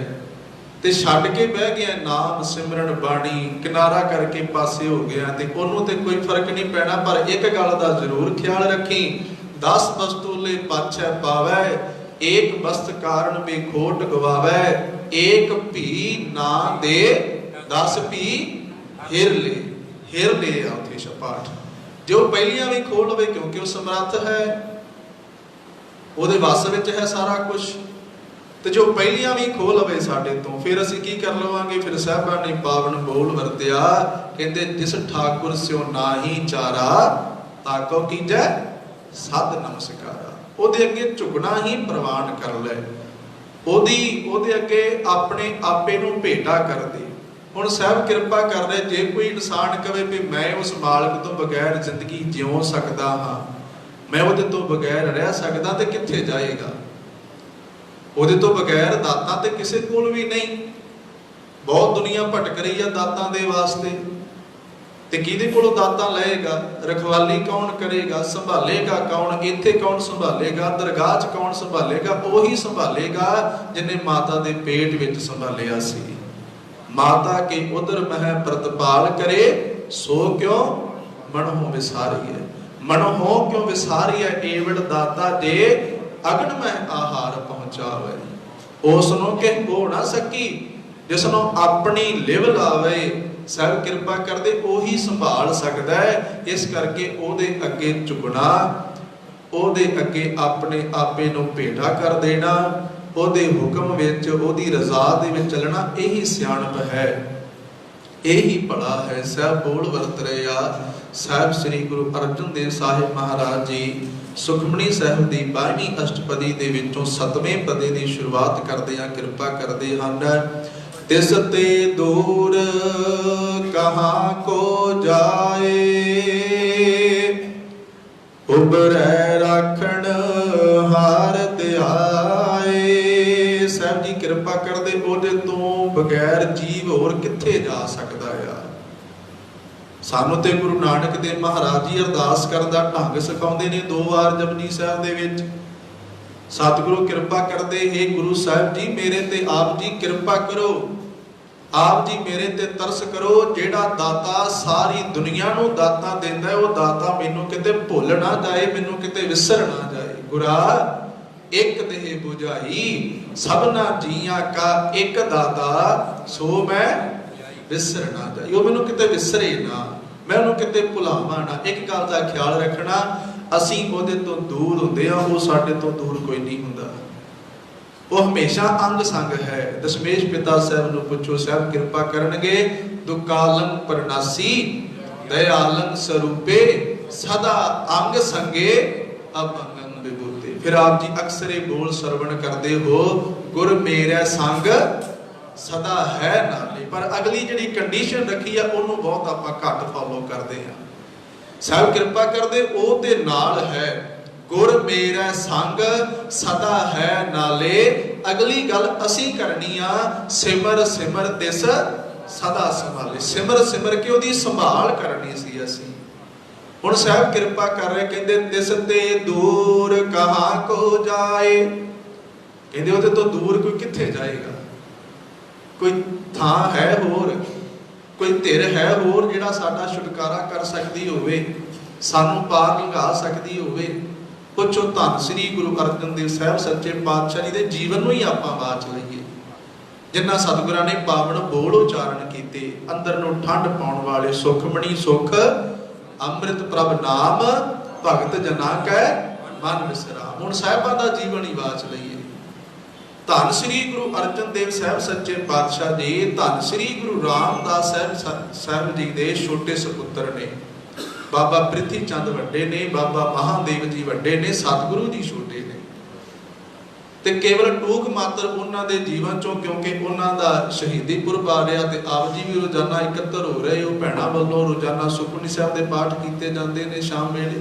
S1: ਤੇ ਛੱਡ ਕੇ ਬਹਿ ਗਿਆ ਨਾਮ ਸਿਮਰਨ ਬਾਣੀ, ਕਿਨਾਰਾ ਕਰਕੇ ਪਾਸੇ ਹੋ ਗਿਆ, ਤੇ ਉਹਨੂੰ ਤੇ ਕੋਈ ਫਰਕ ਨਹੀਂ ਪੈਣਾ। ਪਰ ਇੱਕ ਗੱਲ ਦਾ ਜ਼ਰੂਰ ਖਿਆਲ ਰੱਖੀ, 10 ਵਸਤੂ ਲੈ ਪਾਛੈ ਪਾਵੈ, ਏਕ ਵਸਤ ਕਾਰਨ ਬੇਖੋਟ ਗਵਾਵੇ, ਏਕ ਭੀ ਨਾ ਦੇ 10 ਭੀ ਹਿਰ ਲੈ। ਹਿਰ ਲੈ ਆ ਉੱਥੇ ਪਾਠ, ਜੋ ਪਹਿਲੀਆਂ ਵੀ ਖੋਲ ਲਵੇ, ਕਿਉਂਕਿ ਉਹ ਸਮਰੱਥ ਹੈ, ਉਹਦੇ ਵੱਸ ਵਿੱਚ ਹੈ ਸਾਰਾ ਕੁਝ। ਤੇ ਜੋ ਪਹਿਲੀਆਂ ਵੀ ਖੋਹ ਲਵੇ ਸਾਡੇ ਤੋਂ, ਫਿਰ ਅਸੀਂ ਕੀ ਕਰ ਲਵਾਂਗੇ? ਫਿਰ ਸਾਹਿਬਾਂ ਨੇ ਪਾਵਨ ਬੋਲ ਵਰਤਿਆ, ਕਹਿੰਦੇ ਜਿਸ ਠਾਕੁਰ ਸਿਓ ਨਾਹੀ ਚਾਰਾ ਤਾਕੋ ਕੀਜੈ ਸਦ ਨਮਸਕਾਰਾ। ਉਹਦੇ ਅੱਗੇ ਝੁਕਣਾ ਹੀ ਪ੍ਰਵਾਨ ਕਰ ਲੈ, ਉਹਦੇ ਅੱਗੇ ਆਪਣੇ ਆਪੇ ਨੂੰ ਭੇਟਾ ਕਰ ਦੇ। ਹੁਣ ਸਾਹਿਬ ਕਿਰਪਾ ਕਰ ਰਹੇ, ਜੇ ਕੋਈ ਇਨਸਾਨ ਕਵੇ ਵੀ ਮੈਂ ਉਸ ਮਾਲਕ ਤੋਂ ਬਗੈਰ ਜ਼ਿੰਦਗੀ ਜਿਉ ਸਕਦਾ ਹਾਂ, ਮੈਂ ਉਹਦੇ ਤੋਂ ਬਗੈਰ ਰਹਿ ਸਕਦਾ, ਤੇ ਕਿੱਥੇ ਜਾਏਗਾ? ਉਹਦੇ ਤੋਂ ਬਗੈਰ ਦਾਤਾਂ ਤੇ ਕਿਸੇ ਕੋਲ ਵੀ ਨਹੀਂ। ਬਹੁਤ ਦੁਨੀਆ ਭਟਕ ਰਹੀ ਆ ਦਾਤਾਂ ਦੇ ਵਾਸਤੇ, ਤੇ ਕਿਹਦੇ ਕੋਲੋਂ ਦਾਤਾਂ ਲਏਗਾ? ਰਖਵਾਲੀ ਕੌਣ ਕਰੇਗਾ? ਸੰਭਾਲੇਗਾ ਕੌਣ? ਇੱਥੇ ਕੌਣ ਸੰਭਾਲੇਗਾ? ਦਰਗਾਹ 'ਚ ਕੌਣ ਸੰਭਾਲੇਗਾ? ਉਹੀ ਸੰਭਾਲੇਗਾ ਜਿਹਨੇ ਮਾਤਾ ਦੇ ਪੇਟ ਵਿੱਚ ਸੰਭਾਲਿਆ ਸੀ। ਮਾਤਾ ਕੇ ਉਦਰ ਮਹਿ ਪ੍ਰਤਪਾਲ ਕਰੇ, ਸੋ ਕਿਉਂ ਮਨਹੁ ਵਿਸਾਰੀਐ। ਮਨਹੁ ਕਿਉਂ ਵਿਸਾਰੀਐ ਏਵੜ ਦਾਤਾ, ਜੇ ਅਗਨ ਮਹਿ ਆਹਾਰ ਪਹੁੰਚਾਵੇ। ਉਸ ਨੂੰ ਕਿ ਹੋ ਨਾ ਸਕੀ, ਜਿਸ ਨੂੰ ਆਪਣੀ ਲਿਵ ਲਾਵੇ। ਸਾਹਿਬ ਕਿਰਪਾ ਕਰਦੇ ਉਹੀ ਸੰਭਾਲ ਸਕਦਾ ਹੈ। ਇਸ ਕਰਕੇ ਉਹਦੇ ਅੱਗੇ ਝੁਕਣਾ, ਉਹਦੇ ਅੱਗੇ ਆਪਣੇ ਆਪੇ ਨੂੰ ਭੇਟਾ ਕਰ ਦੇਣਾ, ਉਹਦੇ ਹੁਕਮ ਵਿੱਚ, ਉਹਦੀ ਰਜ਼ਾ ਦੇ ਵਿੱਚ ਚੱਲਣਾ, ਇਹੀ ਸਿਆਣਪ ਹੈ, ਇਹੀ ਭਲਾ ਹੈ। ਸਾਹਿਬ ਬੋਲ ਵਰਤ ਰਹੇ ਆ। ਸਾਹਿਬ ਸ੍ਰੀ ਗੁਰੂ ਅਰਜਨ ਦੇਵ ਸਾਹਿਬ ਮਹਾਰਾਜ ਜੀ ਸੁਖਮਨੀ ਸਾਹਿਬ ਦੀ 12ਵੀਂ ਅਸ਼ਟਪਦੀ ਦੇ ਵਿੱਚੋਂ 7ਵੇਂ ਪਦੇ ਦੀ ਸ਼ੁਰੂਆਤ ਕਰਦੇ ਆ, ਕਿਰਪਾ ਕਰਦੇ ਹਨ। ਤਿਸ ਤੇ ਦੂਰ ਕਹਾਂ ਕੋ ਜਾਏ, ਉਬਰੈ ਰਾਖਣ ਹਾਰ ਧਿਆਏ। ਸਾਹਿਬ ਜੀ ਕਿਰਪਾ ਕਰਦੇ, ਉਹਦੇ ਤੋਂ ਬਗੈਰ ਜੀਵ ਹੋਰ ਕਿੱਥੇ ਜਾ ਸਕਦਾ ਆ? ਸਾਨੂੰ ਤੇ ਗੁਰੂ ਨਾਨਕ ਦੇਵ ਮਹਾਰਾਜ ਜੀ ਅਰਦਾਸ ਕਰਨ ਦਾ ਢੰਗ ਸਿਖਾਉਂਦੇ ਨੇ 2 ਵਾਰ ਜਪਜੀ ਸਾਹਿਬ ਦੇ ਵਿੱਚ। ਸਤਿਗੁਰੂ ਕਿਰਪਾ ਕਰਦੇ, हे ਗੁਰੂ ਸਾਹਿਬ ਜੀ ਮੇਰੇ ਤੇ ਆਪ ਜੀ ਕਿਰਪਾ ਕਰੋ, ਆਪ ਜੀ ਮੇਰੇ ਤੇ ਤਰਸ ਕਰੋ। ਜਿਹੜਾ ਦਾਤਾ ਸਾਰੀ ਦੁਨੀਆ ਨੂੰ ਦਾਤਾ ਦਿੰਦਾ ਹੈ, ਉਹ ਦਾਤਾ ਮੈਨੂੰ ਕਿਤੇ ਭੁੱਲ ਨਾ ਜਾਏ, ਮੈਨੂੰ ਕਿਤੇ ਵਿਸਰ ਨਾ ਜਾਏ। ਗੁਰਾ ਇੱਕ ਦੇਹ 부ਝਾਈ, ਸਭਨਾ ਜੀਆਂ ਕਾ ਇੱਕ ਦਾਤਾ, ਸੋ ਮੈਂ ਵਿਸਰ ਨਾ ਜਾਈ। ਉਹ ਮੈਨੂੰ ਕਿਤੇ ਵਿਸਰੇ ਨਾ, ਮੈਂ ਉਹਨੂੰ ਕਿਤੇ ਭੁਲਾਵਾਂ ਨਾ। ਇੱਕ ਗੱਲ ਦਾ ਖਿਆਲ ਰੱਖਣਾ, ਅਸੀਂ ਉਹਦੇ ਤੋਂ ਦੂਰ ਹੁੰਦੇ ਆ, ਉਹ ਸਾਡੇ ਤੋਂ ਦੂਰ ਕੋਈ ਨਹੀਂ ਹੁੰਦਾ। ਉਹ ਹਮੇਸ਼ਾ ਅੰਗ ਸੰਗ ਹੈ। ਦਸ਼ਮੇਸ਼ ਪਿਤਾ ਸਾਹਿਬ ਨੂੰ ਪੁੱਛੋ, ਸਾਹਿਬ ਕਿਰਪਾ ਕਰਨਗੇ। ਦੁਕਾਲੰ ਪਰਨਾਸੀ ਦਇਆਲੰ ਸਰੂਪੇ, ਸਦਾ ਅੰਗ ਸੰਗੇ ਅਭੰਗੰ ਵਿਭੂਤੇ। ਫਿਰ ਆਪ ਜੀ ਅਕਸਰੇ ਬੋਲ ਸਰਵਣ ਕਰਦੇ ਹੋ, ਗੁਰ ਮੇਰਾ ਸੰਗ ਸਦਾ ਹੈ ਨਾਲੇ। ਪਰ ਅਗਲੀ ਜਿਹੜੀ ਕੰਡੀਸ਼ਨ ਰੱਖੀ ਆ, ਉਹਨੂੰ ਬਹੁਤ ਆਪਾਂ ਘੱਟ ਫੋਲੋ ਕਰਦੇ ਆ। ਸਾਹਿਬ ਕਿਰਪਾ ਕਰਦੇ, ਉਹ ਤੇ ਨਾਲ ਹੈ, ਗੁਰ ਮੇਰਾ ਸੰਗ ਸਦਾ ਹੈ ਨਾਲੇ। ਅਗਲੀ ਗੱਲ ਅਸੀਂ ਕਰਨੀ ਆ, ਸਿਮਰ ਸਿਮਰ ਤਿਸ ਸਦਾ ਸੰਭਾਲੇ। ਸਿਮਰ ਸਿਮਰ ਕੇ ਉਹਦੀ ਸੰਭਾਲ ਕਰਨੀ ਸੀ ਅਸੀਂ। ਹੁਣ ਸਾਹਿਬ ਕਿਰਪਾ ਕਰ ਰਹੇ, ਕਹਿੰਦੇ ਤਿਸ ਤੇ ਦੂਰ ਕਹਾਂ ਕੋ ਜਾਏ। ਕਹਿੰਦੇ ਉਹਦੇ ਤੋਂ ਦੂਰ ਕੋਈ ਕਿੱਥੇ ਜਾਏਗਾ? ਕੋਈ ਥਾਂ ਹੈ ਹੋਰ, ਕੋਈ ਧਿਰ ਹੈ ਹੋਰ ਜਿਹੜਾ ਸਾਡਾ ਛੁਟਕਾਰਾ ਕਰ ਸਕਦੀ ਹੋਵੇ, ਸਾਨੂੰ ਪਾਰ ਲੰਘਾ ਸਕਦੀ ਹੋਵੇ? ਪੁੱਛੋ ਧੰਨ ਸ੍ਰੀ ਗੁਰੂ ਅਰਜਨ ਦੇਵ ਸਾਹਿਬ ਸੱਚੇ ਪਾਤਸ਼ਾਹ ਜੀ ਦੇ ਜੀਵਨ ਨੂੰ ਹੀ ਆਪਾਂ ਬਾਚ ਲਈਏ, ਜਿਨ੍ਹਾਂ ਸਤਿਗੁਰਾਂ ਨੇ ਪਾਵਨ ਬੋਲ ਉਚਾਰਨ ਕੀਤੇ। ਅੰਦਰ ਨੂੰ ਠੰਡ ਪਾਉਣ ਵਾਲੇ ਸੁਖਮਣੀ ਸੁਖ ਅੰਮ੍ਰਿਤ ਪ੍ਰਭ ਨਾਮ, ਭਗਤ ਜਨਾ ਕੈ ਮਨ ਵਿਸਰਾਮ। ਹੁਣ ਸਾਹਿਬਾਂ ਦਾ ਜੀਵਨ ਹੀ ਬਾਚ ਲਈਏ। ਧੰਨ ਸ੍ਰੀ ਗੁਰੂ ਅਰਜਨ ਦੇਵ ਸਾਹਿਬ ਸੱਚੇ ਪਾਤਸ਼ਾਹ ਜੀ, ਧੰਨ ਸ੍ਰੀ ਗੁਰੂ ਰਾਮਦਾਸ ਸਾਹਿਬ ਜੀ ਦੇ ਛੋਟੇ ਸਪੁੱਤਰ ਨੇ। ਬਾਬਾ ਪ੍ਰਿਥੀ ਚੰਦ ਵੱਡੇ ਨੇ, ਬਾਬਾ ਮਹਾਦੇਵ ਜੀ ਵੱਡੇ ਨੇ, ਸਤਿਗੁਰੂ ਜੀ ਛੋਟੇ ਨੇ। ਤੇ ਕੇਵਲ ਟੂਕ ਮਾਤਰ ਉਹਨਾਂ ਦੇ ਜੀਵਨ ਚੋਂ, ਕਿਉਂਕਿ ਉਹਨਾਂ ਦਾ ਸ਼ਹੀਦੀ ਪੁਰਬ ਆ ਰਿਹਾ ਤੇ ਆਪ ਜੀ ਵੀ ਰੋਜ਼ਾਨਾ ਇਕੱਤਰ ਹੋ ਰਹੇ। ਉਹ ਭੈਣਾਂ ਵੱਲੋਂ ਰੋਜ਼ਾਨਾ ਸੁਖਮਨੀ ਸਾਹਿਬ ਦੇ ਪਾਠ ਕੀਤੇ ਜਾਂਦੇ ਨੇ ਸ਼ਾਮ ਵੇਲੇ।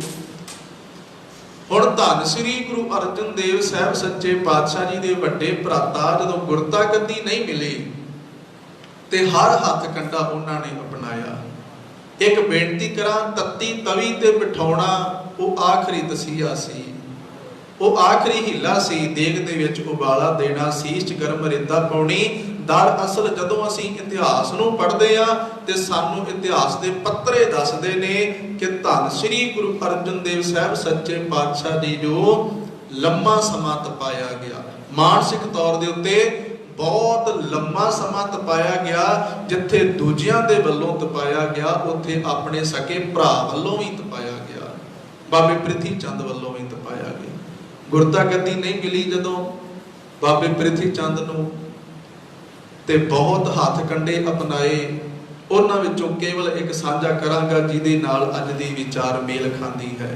S1: ਹੁਣ ਧੰਨ ਸ੍ਰੀ ਗੁਰੂ ਅਰਜਨ ਦੇਵ ਸਾਹਿਬ ਸੱਚੇ ਪਾਤਸ਼ਾਹ ਜੀ ਦੇ ਵੱਡੇ ਭਰਾਤਾ ਜਦੋਂ ਗੁਰਤਾ ਗੱਦੀ ਨਹੀਂ ਮਿਲੀ ਤੇ ਹਰ ਹੱਥ ਕੰਡਾ ਉਹਨਾਂ ਨੇ ਅਪਣਾਇਆ। ਇੱਕ ਬੇਨਤੀ ਕਰਾਂ, ਤੱਤੀ ਤਵੀ ਤੇ ਬਿਠਾਉਣਾ ਉਹ ਆਖਰੀ ਤਸੀਹਾ ਸੀ, ਉਹ ਆਖਰੀ ਹੀਲਾ ਸੀ। ਦੇਗ ਦੇ ਵਿੱਚ ਉਬਾਲਾ ਦੇਣਾ, ਸੀਸ 'ਚ ਗਰਮ ਰੇਤਾ ਪਾਉਣੀ। ਦਰ ਅਸਲ ਜਦੋਂ ਅਸੀਂ ਇਤਿਹਾਸ ਨੂੰ ਪੜ੍ਹਦੇ ਆ ਤੇ ਸਾਨੂੰ ਇਤਿਹਾਸ ਦੇ ਪੱਤਰੇ ਦੱਸਦੇ ਨੇ ਕਿ ਧੰਨ ਸ੍ਰੀ ਗੁਰੂ ਅਰਜਨ ਦੇਵ ਸਾਹਿਬ ਸੱਚੇ ਪਾਤਸ਼ਾਹ ਜੀ ਜੋ ਲੰਮਾ ਸਮਾਂ ਤਪਾਇਆ ਗਿਆ, ਮਾਨਸਿਕ ਤੌਰ ਦੇ ਉੱਤੇ ਬਹੁਤ ਲੰਮਾ ਸਮਾਂ ਤਪਾਇਆ ਗਿਆ। ਜਿੱਥੇ ਦੂਜਿਆਂ ਦੇ ਵੱਲੋਂ ਤਪਾਇਆ ਗਿਆ, ਉੱਥੇ ਆਪਣੇ ਸਕੇ ਭਰਾ ਵੱਲੋਂ ਵੀ ਤਪਾਇਆ ਗਿਆ, ਬਾਬੇ ਪ੍ਰਿਥੀ ਚੰਦ ਵੱਲੋਂ ਵੀ ਤਪਾਇਆ ਗਿਆ। ਗੁਰਤਾ ਗੱਦੀ ਨਹੀਂ ਮਿਲੀ ਜਦੋਂ, बाबे प्रिथी चंद नूं ते बहुत हथ कंडे अपनाए। उन्हां विचों केवल एक साझा करांगा जिहदे नाल अज दी विचार मेल खांदी है।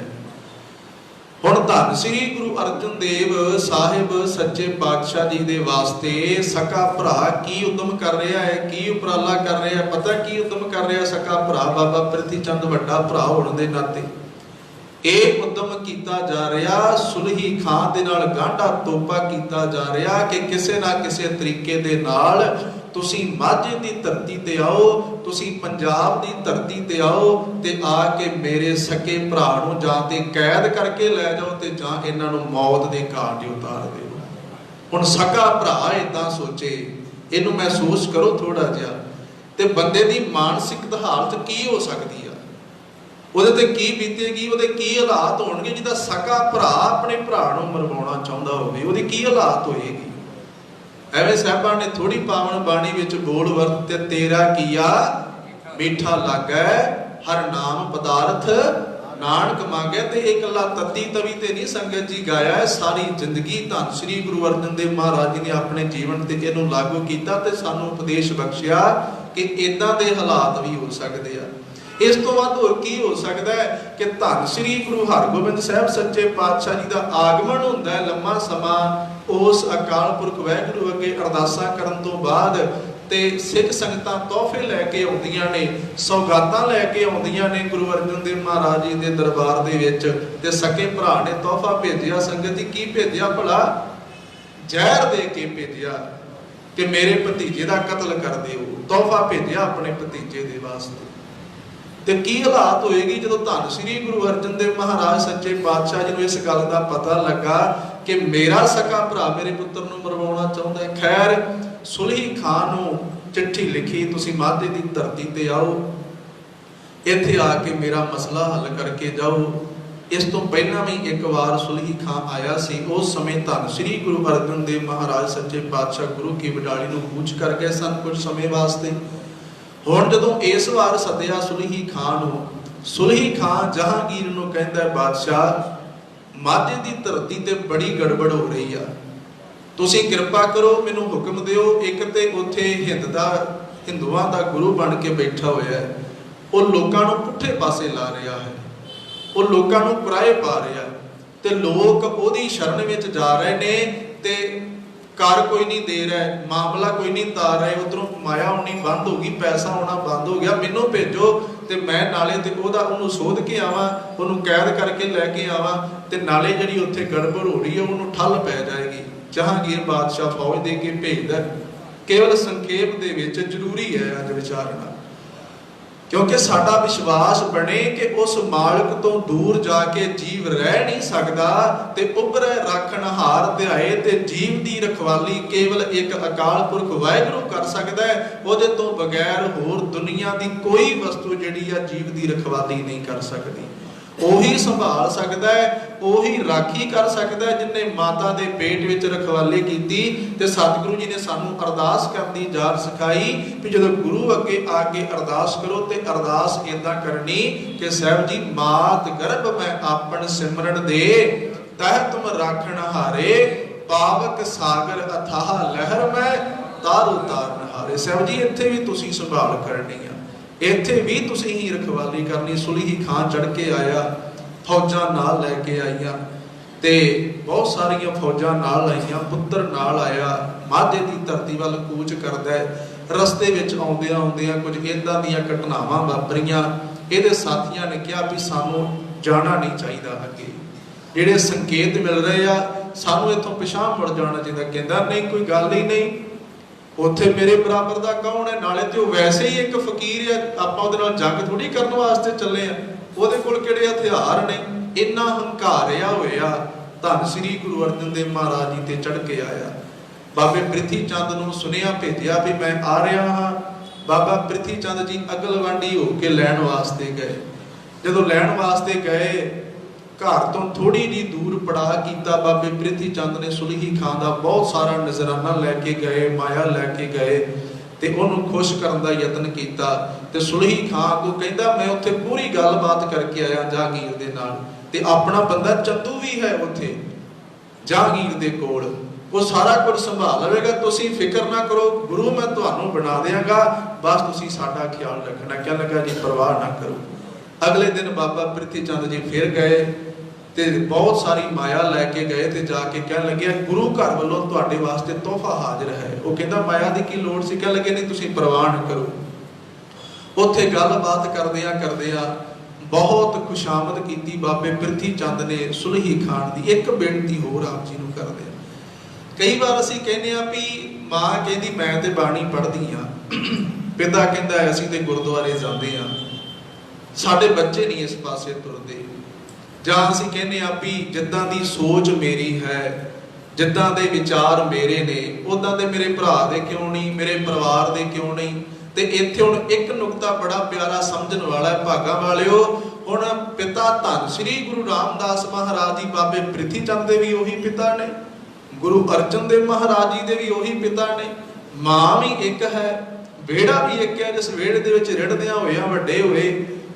S1: हुण धन श्री गुरु अर्जन देव साहिब सच्चे पातशाह जी दे वास्ते सका भरा की उद्यम कर रहा है, की उपराला कर रहा है। पता की उद्यम कर रहा सका भरा बाबा प्रिथी चंद वड्डा भरा होने दे नाते ਇਹ ਉਦਮ ਕੀਤਾ ਜਾ ਰਿਹਾ। ਸੁਲਹੀ ਖਾਂ ਦੇ ਨਾਲ ਗਾਂਢਾ ਤੋਪਾ ਕੀਤਾ ਜਾ ਰਿਹਾ ਕਿ ਕਿਸੇ ਨਾ ਕਿਸੇ ਤਰੀਕੇ ਦੇ ਨਾਲ ਤੁਸੀਂ ਮਾਝੇ ਦੀ ਧਰਤੀ ਤੇ ਆਓ, ਤੁਸੀਂ ਪੰਜਾਬ ਦੀ ਧਰਤੀ ਤੇ ਆਓ ਤੇ ਆ ਕੇ ਮੇਰੇ ਸਕੇ ਭਰਾ ਨੂੰ ਜਾਂ ਤੇ ਕੈਦ ਕਰਕੇ ਲੈ ਜਾਓ ਤੇ ਜਾਂ ਇਹਨਾਂ ਨੂੰ ਮੌਤ ਦੇ ਘਾਟ 'ਤੇ ਉਤਾਰ ਦਿਓ। ਹੁਣ ਸਕਾ ਭਰਾ ਏਦਾਂ ਸੋਚੇ, ਇਹਨੂੰ ਮਹਿਸੂਸ ਕਰੋ ਥੋੜਾ ਜਿਹਾ, ਤੇ ਬੰਦੇ ਦੀ ਮਾਨਸਿਕ ਹਾਲਤ ਕੀ ਹੋ ਸਕਦੀ ਆ, ਉਹਦੇ ਤੇ ਕੀ ਬੀਤੇਗੀ, ਉਹਦੇ ਕੀ ਹਾਲਾਤ ਹੋਣਗੇ। ਜਿਹਦਾ ਸਕਾ ਭਰਾ ਆਪਣੇ ਭਰਾ ਨੂੰ ਮਰਵਾਉਣਾ ਚਾਹੁੰਦਾ ਹੋਵੇ, ਉਹਦੀ ਕੀ ਹਾਲਾਤ ਹੋਏਗੀ। ਐਵੇਂ ਸਾਹਿਬਾਂ ਨੇ ਥੋੜੀ ਪਾਵਨ ਬਾਣੀ ਵਿੱਚ ਬੋਲ ਵਰਤੇ, ਤੇਰਾ ਕੀਆ ਮੀਠਾ ਲੱਗੈ ਹਰ ਨਾਮ ਪਦਾਰਥ ਨਾਨਕ ਮੰਗੈ। ਤੇ ਇਹ ਇਕੱਲਾ ਤੱਤੀ ਤਵੀ ਤੇ ਨਹੀਂ ਸੰਗਤ ਜੀ ਗਾਇਆ ਹੈ, ਸਾਰੀ ਜ਼ਿੰਦਗੀ ਧੰਨ ਸ੍ਰੀ ਗੁਰੂ ਅਰਜਨ ਦੇਵ ਮਹਾਰਾਜ ਜੀ ਨੇ ਆਪਣੇ ਜੀਵਨ ਤੇ ਇਹਨੂੰ ਲਾਗੂ ਕੀਤਾ ਤੇ ਸਾਨੂੰ ਉਪਦੇਸ਼ ਬਖਸ਼ਿਆ ਕਿ ਇਦਾਂ ਦੇ ਹਾਲਾਤ ਵੀ ਹੋ ਸਕਦੇ ਆ। ਇਸ ਤੋਂ ਵੱਧ ਹੋਰ ਕੀ ਹੋ ਸਕਦਾ ਹੈ ਕਿ ਧੰਨ ਸ੍ਰੀ ਗੁਰੂ ਹਰਗੋਬਿੰਦ ਸਾਹਿਬ ਸੱਚੇ ਪਾਤਸ਼ਾਹ ਜੀ ਦਾ ਆਗਮਨ ਹੁੰਦਾ ਹੈ ਲੰਮਾ ਸਮਾਂ। ਉਸ ਅਕਾਲ ਪੁਰਖ ਵਾਹਿਗੁਰੂ ਅੱਗੇ ਅਰਦਾਸਾਂ ਕਰਨ ਤੋਂ ਬਾਅਦ ਤੇ ਸਿੱਖ ਸੰਗਤਾਂ ਤੋਹਫੇ ਲੈ ਕੇ ਆਉਂਦੀਆਂ ਨੇ, ਸੌਗਾਤਾਂ ਲੈ ਕੇ ਆਉਂਦੀਆਂ ਨੇ ਗੁਰੂ ਅਰਜਨ ਦੇਵ ਮਹਾਰਾਜ ਜੀ ਦੇ ਦਰਬਾਰ ਦੇ ਵਿੱਚ। ਤੇ ਸਕੇ ਭਰਾ ਨੇ ਤੋਹਫਾ ਭੇਜਿਆ। ਸੰਗਤ ਜੀ ਕੀ ਭੇਜਿਆ ਭਲਾ? ਜ਼ਹਿਰ ਦੇ ਕੇ ਭੇਜਿਆ ਕਿ ਮੇਰੇ ਭਤੀਜੇ ਦਾ ਕਤਲ ਕਰ ਦਿਓ। ਤੋਹਫਾ ਭੇਜਿਆ ਆਪਣੇ ਭਤੀਜੇ ਦੇ ਵਾਸਤੇ। ਤੇ ਕੀ ਹਾਲਾਤ ਹੋਏਗੀ ਜਦੋਂ ਧੰਨ ਸ੍ਰੀ ਗੁਰੂ ਅਰਜਨ ਦੇਵ ਮਹਾਰਾਜ ਸੱਚੇ ਪਾਤਸ਼ਾਹ ਜੀ ਨੂੰ ਇਸ ਗੱਲ ਦਾ ਪਤਾ ਲੱਗਾ ਕਿ ਮੇਰਾ ਸਕਾ ਭਰਾ ਮੇਰੇ ਪੁੱਤਰ ਨੂੰ ਮਰਵਾਉਣਾ ਚਾਹੁੰਦਾ ਹੈ। ਖੈਰ ਸੁਲਹੀ ਖਾਂ ਨੂੰ ਚਿੱਠੀ ਲਿਖੀ, ਤੁਸੀਂ ਮਾਝੇ ਦੀ ਧਰਤੀ ਤੇ ਆਓ, ਇੱਥੇ ਆ ਕੇ ਮੇਰਾ ਮਸਲਾ ਹੱਲ ਕਰਕੇ ਜਾਓ। ਇਸ ਤੋਂ ਪਹਿਲਾਂ ਵੀ ਇੱਕ ਵਾਰ ਸੁਲਹੀ ਖਾਂ ਆਇਆ ਸੀ। ਉਸ ਸਮੇਂ ਧੰਨ ਸ੍ਰੀ ਗੁਰੂ ਅਰਜਨ ਦੇਵ ਮਹਾਰਾਜ ਸੱਚੇ ਪਾਤਸ਼ਾਹ ਗੁਰੂ ਕੀ ਵਡਾਲੀ ਨੂੰ ਕੂਚ ਕਰ ਗਏ ਸਨ ਕੁਝ ਸਮੇਂ ਵਾਸਤੇ। ਹੁਣ ਜਦੋਂ ਇਸ ਵਾਰ ਸੱਦਿਆ ਸੁਲਹੀ ਖਾਂ ਨੂੰ, ਸੁਲਹੀ ਖਾਂ ਜਹਾਂਗੀਰ ਨੂੰ ਕਹਿੰਦਾ ਬਾਦਸ਼ਾਹ ਮਾਝੇ ਦੀ ਧਰਤੀ ਤੇ ਬੜੀ ਗੜਬੜ ਹੋ ਰਹੀ ਆ, ਤੁਸੀਂ ਕਿਰਪਾ ਕਰੋ ਮੈਨੂੰ ਹੁਕਮ ਦਿਓ। ਇੱਕ ਤੇ ਉੱਥੇ ਹਿੰਦੂਆਂ ਦਾ ਗੁਰੂ ਬਣ ਕੇ ਬੈਠਾ ਹੋਇਆ ਹੈ, ਉਹ ਲੋਕਾਂ ਨੂੰ ਪੁੱਠੇ ਪਾਸੇ ਲਾ ਰਿਹਾ ਹੈ, ਉਹ ਲੋਕਾਂ ਨੂੰ ਪਰਾਏ ਪਾ ਰਿਹਾ ਤੇ ਲੋਕ ਉਹਦੀ ਸ਼ਰਨ ਵਿੱਚ ਜਾ ਰਹੇ ਨੇ ਤੇ ਕਰ ਕੋਈ ਨਹੀਂ ਦੇ ਰਿਹਾ, ਮਾਮਲਾ ਕੋਈ ਨਹੀਂ ਤਾਰ ਰਿਹਾ। ਉਧਰੋਂ ਮਾਇਆ ਆਉਣੀ ਬੰਦ ਹੋ ਗਈ, ਪੈਸਾ ਆਉਣਾ ਬੰਦ ਹੋ ਗਿਆ। ਮੈਨੂੰ ਭੇਜੋ ਤੇ ਮੈਂ ਨਾਲੇ ਤੇ ਉਹਨੂੰ ਸੋਧ ਕੇ ਆਵਾਂ, ਉਹਨੂੰ ਕੈਦ ਕਰਕੇ ਲੈ ਕੇ ਆਵਾਂ ਤੇ ਨਾਲੇ ਜਿਹੜੀ ਉੱਥੇ ਗੜਬੜ ਹੋ ਰਹੀ ਹੈ ਉਹਨੂੰ ਠੱਲ ਪੈ ਜਾਏਗੀ। ਜਹਾਂਗੀਰ ਬਾਦਸ਼ਾਹ ਫੌਜ ਦੇ ਕੇ ਭੇਜਦਾ। ਕੇਵਲ ਸੰਖੇਪ ਦੇ ਵਿੱਚ ਜ਼ਰੂਰੀ ਹੈ ਅੱਜ ਵਿਚਾਰਨਾ, ਕਿਉਂਕਿ ਸਾਡਾ ਵਿਸ਼ਵਾਸ ਬਣੇ ਕਿ ਉਸ ਮਾਲਕ ਤੋਂ ਦੂਰ ਜਾ ਕੇ ਜੀਵ ਰਹਿ ਨਹੀਂ ਸਕਦਾ ਤੇ ਉਭਰੇ ਰੱਖਣਹਾਰ ਧਿਆਏ ਤੇ ਜੀਵ ਦੀ ਰਖਵਾਲੀ ਕੇਵਲ ਇੱਕ ਅਕਾਲ ਪੁਰਖ ਵਾਹਿਗੁਰੂ ਕਰ ਸਕਦਾ ਹੈ। ਉਹਦੇ ਤੋਂ ਬਗੈਰ ਹੋਰ ਦੁਨੀਆ ਦੀ ਕੋਈ ਵਸਤੂ ਜਿਹੜੀ ਆ ਜੀਵ ਦੀ ਰਖਵਾਲੀ ਨਹੀਂ ਕਰ ਸਕਦੀ। ਉਹੀ ਸੰਭਾਲ ਸਕਦਾ ਹੈ, ਉਹੀ ਰਾਖੀ ਕਰ ਸਕਦਾ ਹੈ ਜਿਨਨੇ ਮਾਤਾ ਦੇ ਪੇਟ ਵਿੱਚ ਰਖਵਾਲੀ ਕੀਤੀ। ਤੇ ਸਤਿਗੁਰੂ ਜੀ ਨੇ ਸਾਨੂੰ ਅਰਦਾਸ ਕਰਨ ਦੀ ਜਾਚ ਸਿਖਾਈ ਕਿ ਜਦੋਂ ਗੁਰੂ ਅੱਗੇ ਆ ਕੇ ਅਰਦਾਸ ਕਰੋ ਤੇ ਅਰਦਾਸ ਏਦਾਂ ਕਰਨੀ ਕਿ ਸਾਹਿਬ ਜੀ ਮਾਤ ਗਰਭ ਮੈਂ ਆਪਨ ਸਿਮਰਨ ਦੇ ਤਹਿ ਤੁਮ ਰਾਖਣ ਹਾਰੇ ਪਾਵਕ ਸਾਗਰ ਅਥਾਹ ਲਹਿਰ ਮੈਂ ਤਾਰੂ ਤਾਰਨ ਹਾਰੇ। ਸਾਹਿਬ ਜੀ ਇੱਥੇ ਵੀ ਤੁਸੀਂ ਸੰਭਾਲ ਕਰਨੀ ਆ, ਇੱਥੇ ਵੀ ਤੁਸੀਂ ਹੀ ਰਖਵਾਲੀ ਕਰਨੀ। ਸੁਲਹੀ ਖਾਂ ਚੜ ਕੇ ਆਇਆ, ਫੌਜਾਂ ਨਾਲ ਲੈ ਕੇ ਆਈਆਂ ਤੇ ਬਹੁਤ ਸਾਰੀਆਂ ਫੌਜਾਂ ਨਾਲ ਆਈਆਂ, ਪੁੱਤਰ ਨਾਲ ਆਇਆ, ਮਾਝੇ ਦੀ ਧਰਤੀ ਵੱਲ ਕੂਚ ਕਰਦਾ ਹੈ। ਰਸਤੇ ਵਿੱਚ ਆਉਂਦਿਆਂ ਆਉਂਦਿਆਂ ਕੁਝ ਇਦਾਂ ਦੀਆਂ ਘਟਨਾਵਾਂ ਵਾਪਰੀਆਂ। ਇਹਦੇ ਸਾਥੀਆਂ ਨੇ ਕਿਹਾ ਵੀ ਸਾਨੂੰ ਜਾਣਾ ਨਹੀਂ ਚਾਹੀਦਾ, ਅੱਗੇ ਜਿਹੜੇ ਸੰਕੇਤ ਮਿਲ ਰਹੇ ਆ ਸਾਨੂੰ ਇੱਥੋਂ ਪਿਛਾਂਹ ਮੁੜ ਜਾਣਾ ਚਾਹੀਦਾ। ਕਹਿੰਦਾ ਨਹੀਂ, ਕੋਈ ਗੱਲ ਹੀ ਨਹੀਂ, ਉੱਥੇ ਮੇਰੇ ਬਰਾਬਰ ਦਾ ਕੌਣ ਹੈ, ਨਾਲੇ ਤੇ ਉਹ ਵੈਸੇ ਹੀ ਇੱਕ ਫਕੀਰ ਹੈ, ਆਪਾਂ ਉਹਦੇ ਨਾਲ ਜੰਗ ਥੋੜੀ ਕਰਨ ਵਾਸਤੇ ਚੱਲੇ ਆ, ਉਹਦੇ ਕੋਲ ਕਿਹੜੇ ਹਥਿਆਰ ਨੇ। ਇੰਨਾ ਹੰਕਾਰਿਆ ਹੋਇਆ ਧੰਨ ਸ੍ਰੀ ਗੁਰੂ ਅਰਜਨ ਦੇਵ ਮਹਾਰਾਜ ਜੀ ਤੇ ਚੜ ਕੇ ਆਇਆ। ਬਾਬੇ ਪ੍ਰਿਥੀ ਚੰਦ ਨੂੰ ਸੁਨੇਹਾ ਭੇਜਿਆ ਵੀ ਮੈਂ ਆ ਰਿਹਾ ਹਾਂ। ਬਾਬਾ ਪ੍ਰਿਥੀ ਚੰਦ ਜੀ ਅਗਲਵਾਂਡੀ ਹੋ ਕੇ ਲੈਣ ਵਾਸਤੇ ਗਏ। ਜਦੋਂ ਲੈਣ ਵਾਸਤੇ ਗਏ, ਘਰ ਤੋਂ ਥੋੜੀ ਜਿਹੀ ਦੂਰ ਪੜਾਅ ਕੀਤਾ। ਬਾਬੇ ਪ੍ਰਿਥੀ ਚੰਦ ਨੇ ਸੁਲਹੀ ਖਾਂ ਦਾ ਬਹੁਤ ਸਾਰਾ ਨਜ਼ਰਾਨਾ ਲੈ ਕੇ ਗਏ, ਮਾਇਆ ਲੈ ਕੇ ਗਏ ਤੇ ਉਹਨੂੰ ਖੁਸ਼ ਕਰਨ ਦਾ ਯਤਨ ਕੀਤਾ। ਤੇ ਸੁਲਹੀ ਖਾਂ ਕੋ ਕਹਿੰਦਾ ਮੈਂ ਉੱਥੇ ਪੂਰੀ ਗੱਲਬਾਤ ਕਰਕੇ ਆਇਆ ਜਹਾਂਗੀਰ ਦੇ ਨਾਲ, ਤੇ ਆਪਣਾ ਬੰਦਾ ਚੰਦੂ ਵੀ ਹੈ ਉੱਥੇ ਜਹਾਂਗੀਰ ਦੇ ਕੋਲ। वो सारा कुछ संभाल लवेगा, तुसी फिक्र ना करो, गुरु मैं तुहानू बना देंगा, बस तुसी साडा ख्याल रखना। क्या लगा जी, परवाह ना करो। अगले दिन बाबा प्रिथी चंद जी फिर गए ते बहुत सारी माया लैके गए ते जाके कह लगे गुरु घर वालों तुहाडे वास्ते तोहफा हाजिर है। वो कहता माया की की लोड़ सी? कह लगे नहीं तुसी परवाह ना करो। उत्थे गलबात करदियां करदियां बहुत खुशामद की बाबे प्रिथी चंद ने सुलही खान की। एक बेनती होर आप जी नूं करदे आ, कई बार असीं कहने आ भी मां कहती मैं ते बाणी पढ़दी हाँ, पिता कहता असीं ते गुरुद्वारे जांदे आ, साडे बच्चे नहीं इस पासे तुरदे। जां असीं कहने आ भी जिद्दां दी सोच मेरी है, जिद्दां दे विचार मेरे ने, उदां दे मेरे भरा दे क्यों नहीं, मेरे परिवार दे क्यों नहीं। ते इत्थे हुण एक नुकता बड़ा प्यारा समझण वाला है भागा वालिओ। हुण पिता धन श्री गुरु रामदास महाराज जी बाबे प्रिथी चंद दे भी उही पिता ने, गुरु अर्जन देव महाराज जी दे भी उही पिता ने, मां भी एक है, वेड़ा भी एक है, जिस वेड़े दे विच रिड़दियां होइयां वड्डे होए।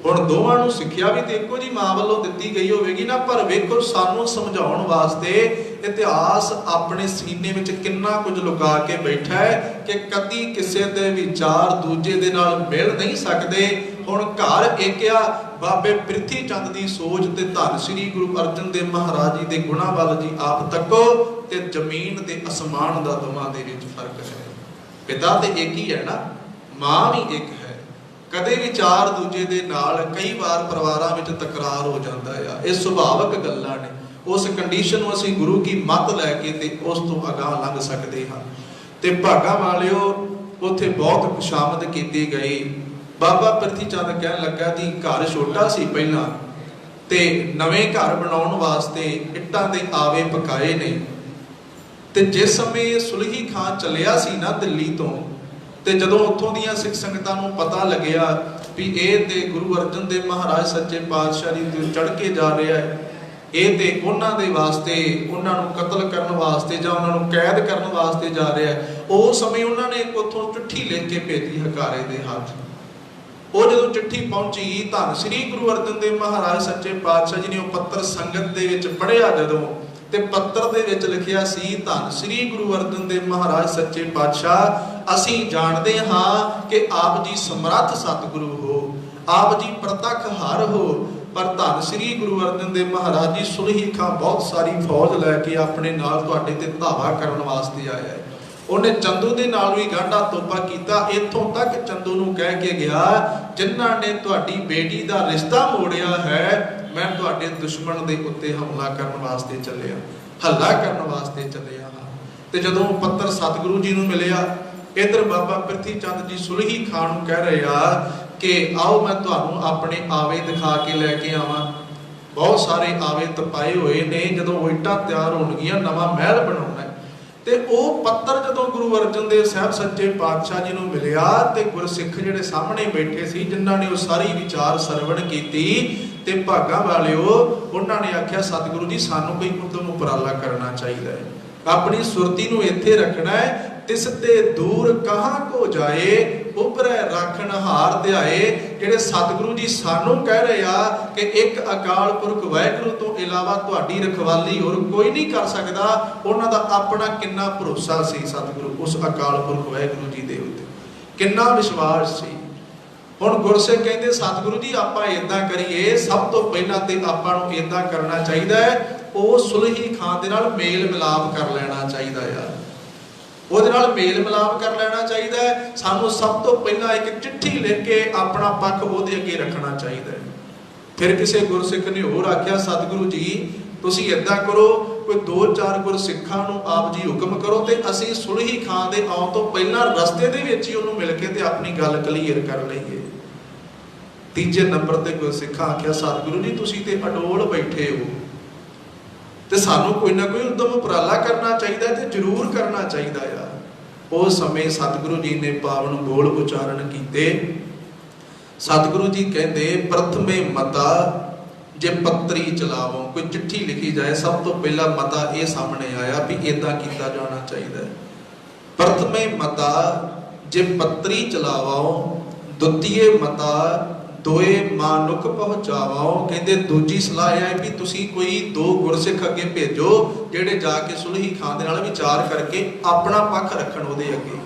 S1: हुण दोवां नूं सिੱਖਿਆ भी तो इक्को जी मां वल्लों दित्ती गई होवेगी ना, पर वेखो सानूं समझाउण वास्ते इतिहास अपने सीने विच किन्ना कुछ लुका के बैठा है कि कदी किसी दे विचार दूजे दे नाल मिल नहीं सकदे। हुण घर एक आ, बाबे प्रिथी चंद दी सोच ते धन श्री गुरु अर्जन देव महाराज जी दे गुणां वल जी आप तको ते जमीन ते आसमान दा दोवां दे विच फर्क है। पिता ते एक ही है ना, मां भी एक है। कदे विचार दूजे दे नाल कई बार परिवारां विच तकरार हो जाता है, ये सुभाविक गल्लां ने। उस कंडीशन नूं असीं गुरु की मत लैके ते उस तों अगाह लंघ सकदे हां। ते भागा वालिओ उत्थे बहुत खुशामद कीती गई। बाबा प्रिथी चंद कहण लगा जी घर छोटा सी पहलां ते नवें घर बनाउण वास्ते इट्टां दे आवे पकाए ने। ते जिस समय सुलही खां चलिया सी ना दिल्ली तो, ते जदों उत्थों दियां सिख संगतां नूं पता लग्या भी ये ते गुरु अर्जन देव महाराज सच्चे पातशाह जी ते चढ़ के जा रहा है, ये ते उन्हां दे वास्ते उन्हां नूं कतल करन वास्ते जां उन्हां नूं कैद करन वास्ते जा रहा है, उस समय उन्हां ने उत्थों चिट्ठी लिख के भेजी हकारे दे हत्थ। वो जदों चिट्ठी पहुंची धन श्री गुरु अर्जन देव महाराज सच्चे पातशाह जी ने वो पत्र संगत दे विच पढ़िया जदों, ते पत्र दे विच लिखिया सी धन श्री गुरु अर्जन देव महाराज सच्चे पातशाह असीं जाणदे हां कि आप जी समर्थ सतगुरु हो, आप जी प्रतख हर हो, पर धन श्री गुरु अर्जन देव महाराज जी सुलही खां बहुत सारी फौज लैके अपने नाल तुहाडे ते धावा करन वास्ते आया है। उन्हें चंदू दे नाल भी गांढा तोपा कीता, इत्थों तक चंदू नूं कह के गया जिन्हां ने तुहाडी बेटी दा रिश्ता मोड़िया है, मैं तुहाडे दुश्मन दे उत्ते हमला करन वास्ते चलिया, हल्ला करन वास्ते चलिया हां। ते जदों पत्तर सतगुरु जी नूं मिलिया, इधर बाबा प्रिथी चंद जी सुलही खान नूं कह रहे आ कि आओ मैं तुहानूं अपने आवे दिखा के लैके आवां। बहुत सारे आवे तपाए हुए ने, जदों वो इट्टां तैयार होणगीਆਂ नवां महल बनाउणा है। ते ਉਹ पत्तर जदों गुरु अर्जन देव साहब सच्चे पातशाह जी नूं मिलिया ते गुरसिख जिहड़े सामने बैठे सी, जिन्हां ने वो सारी विचार सरवण कीती, ते भागां वालिओ उन्हां ने आख्या सतगुरु जी सानूं कोई उद्यम उपराला करना चाहिए है, अपनी सुरती नूं इत्थे रखना है, तिसते दूर कहाँ को जाए उभरै राखण हार ध्याए। जिहड़े सतगुरु जी सानूं कह रहे आ कि एक अकाल पुरख वाहिगुरू तो इलावा तुहाडी रखवाली होर कोई नहीं कर सकदा, उन्हां दा अपना किन्ना भरोसा सी सतगुरु उस अकाल पुरख वाहिगुरू जी दे उत्ते, किन्ना विश्वास सी। हुण गुरसिख कहंदे सतगुरु जी आपां इदां करिए, सब तो पहलां ते आपां नूं इदां करना चाहिदा है, ਉਹ ਸੁਲਹੀ ਖਾਨ ਦੇ ਨਾਲ ਮੇਲ ਮਿਲਾਪ ਕਰ ਲੈਣਾ ਚਾਹੀਦਾ ਆ, ਉਹਦੇ ਨਾਲ ਮੇਲ ਮਿਲਾਪ ਕਰ ਲੈਣਾ ਚਾਹੀਦਾ ਹੈ। ਸਾਨੂੰ ਸਭ ਤੋਂ ਪਹਿਲਾਂ ਇੱਕ ਚਿੱਠੀ ਲਿਖ ਕੇ ਆਪਣਾ ਪੱਖ ਉਹਦੇ ਅੱਗੇ ਰੱਖਣਾ ਚਾਹੀਦਾ ਹੈ। ਫਿਰ ਕਿਸੇ ਗੁਰਸਿੱਖ ਨੇ ਹੋਰ ਆਖਿਆ ਸਤਿਗੁਰੂ ਜੀ ਤੁਸੀਂ ਇਦਾਂ ਕਰੋ, ਕੋਈ 2-4 ਗੁਰਸਿੱਖਾਂ ਨੂੰ ਆਪ ਜੀ ਹੁਕਮ ਕਰੋ ਤੇ ਅਸੀਂ ਸੁਲਹੀ ਖਾਨ ਦੇ ਆਉਣ ਤੋਂ ਪਹਿਲਾਂ ਰਸਤੇ ਦੇ ਵਿੱਚ ਹੀ ਉਹਨੂੰ ਮਿਲ ਕੇ ਤੇ ਆਪਣੀ ਗੱਲ ਕਲੀਅਰ ਕਰ ਲਈਏ। ਤੀਜੇ ਨੰਬਰ ਤੇ ਗੁਰਸਿੱਖਾਂ ਆਖਿਆ ਸਤਿਗੁਰੂ ਜੀ ਤੁਸੀਂ ਤੇ ਅਡੋਲ ਬੈਠੇ ਹੋ ਤੇ ਸਾਨੂੰ ਕੋਈ ਨਾ ਕੋਈ ਉਦਮ ਉਪਰਾਲਾ ਕਰਨਾ ਚਾਹੀਦਾ ਤੇ ਜ਼ਰੂਰ ਕਰਨਾ ਚਾਹੀਦਾ ਆ। ਉਸ ਸਮੇਂ ਸਤਿਗੁਰੂ ਜੀ ਨੇ ਪਾਵਨ ਬੋਲ ਉਚਾਰਨ ਕੀਤੇ। ਸਤਿਗੁਰੂ ਜੀ ਕਹਿੰਦੇ ਪ੍ਰਥਮੇ ਮਤਾ ਜੇ ਪੱਤਰੀ ਚਲਾਵੋ, ਕੋਈ ਚਿੱਠੀ ਲਿਖੀ ਜਾਏ ਸਭ ਤੋਂ ਪਹਿਲਾ ਮਤਾ ਇਹ ਸਾਹਮਣੇ ਆਇਆ ਵੀ ਇਦਾਂ ਕੀਤਾ ਜਾਣਾ ਚਾਹੀਦਾ ਹੈ। ਪ੍ਰਥਮੇ ਮਤਾ ਜੇ ਪੱਤਰੀ ਚਲਾਵੋ, ਦੁਤੀਏ ਮਤਾ दोए मानुख पहुँचावो। कहते दूजी सलाह यह है भी तुसी कोई दो गुरसिख अगे भेजो जेड़े जाके सुलही खां दे नाल विचार करके अपना पक्ष रखण उहदे अगे।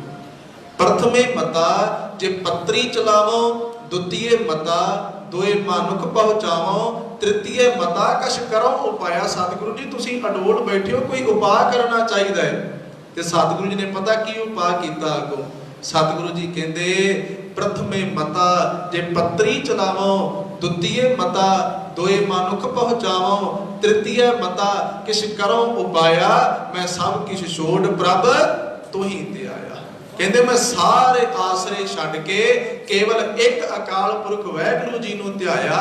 S1: प्रथमे मता जे पत्री चलावो, द्वितीय मता दोए मानुख पहुँचावो, तृतीय मता कछ करो उपाया। सतगुरु जी तुसी अडोल बैठे हो, कोई उपाय करना चाहिए है। ते सतगुरु जी ने पता की उपाय किया अगों। सतगुरु जी कहते प्रथमे मता जे पत्री चलावो, द्वितीय मता दोए मानुख पहुँचावो, तृतीय मता किछ करो उपाया। मैं सब किछ छोड़ प्रभ तो ही ते आया। कहते मैं सारे आसरे छड्ड के केवल एक अकाल पुरख वाहिगुरू जी नूं ध्याया।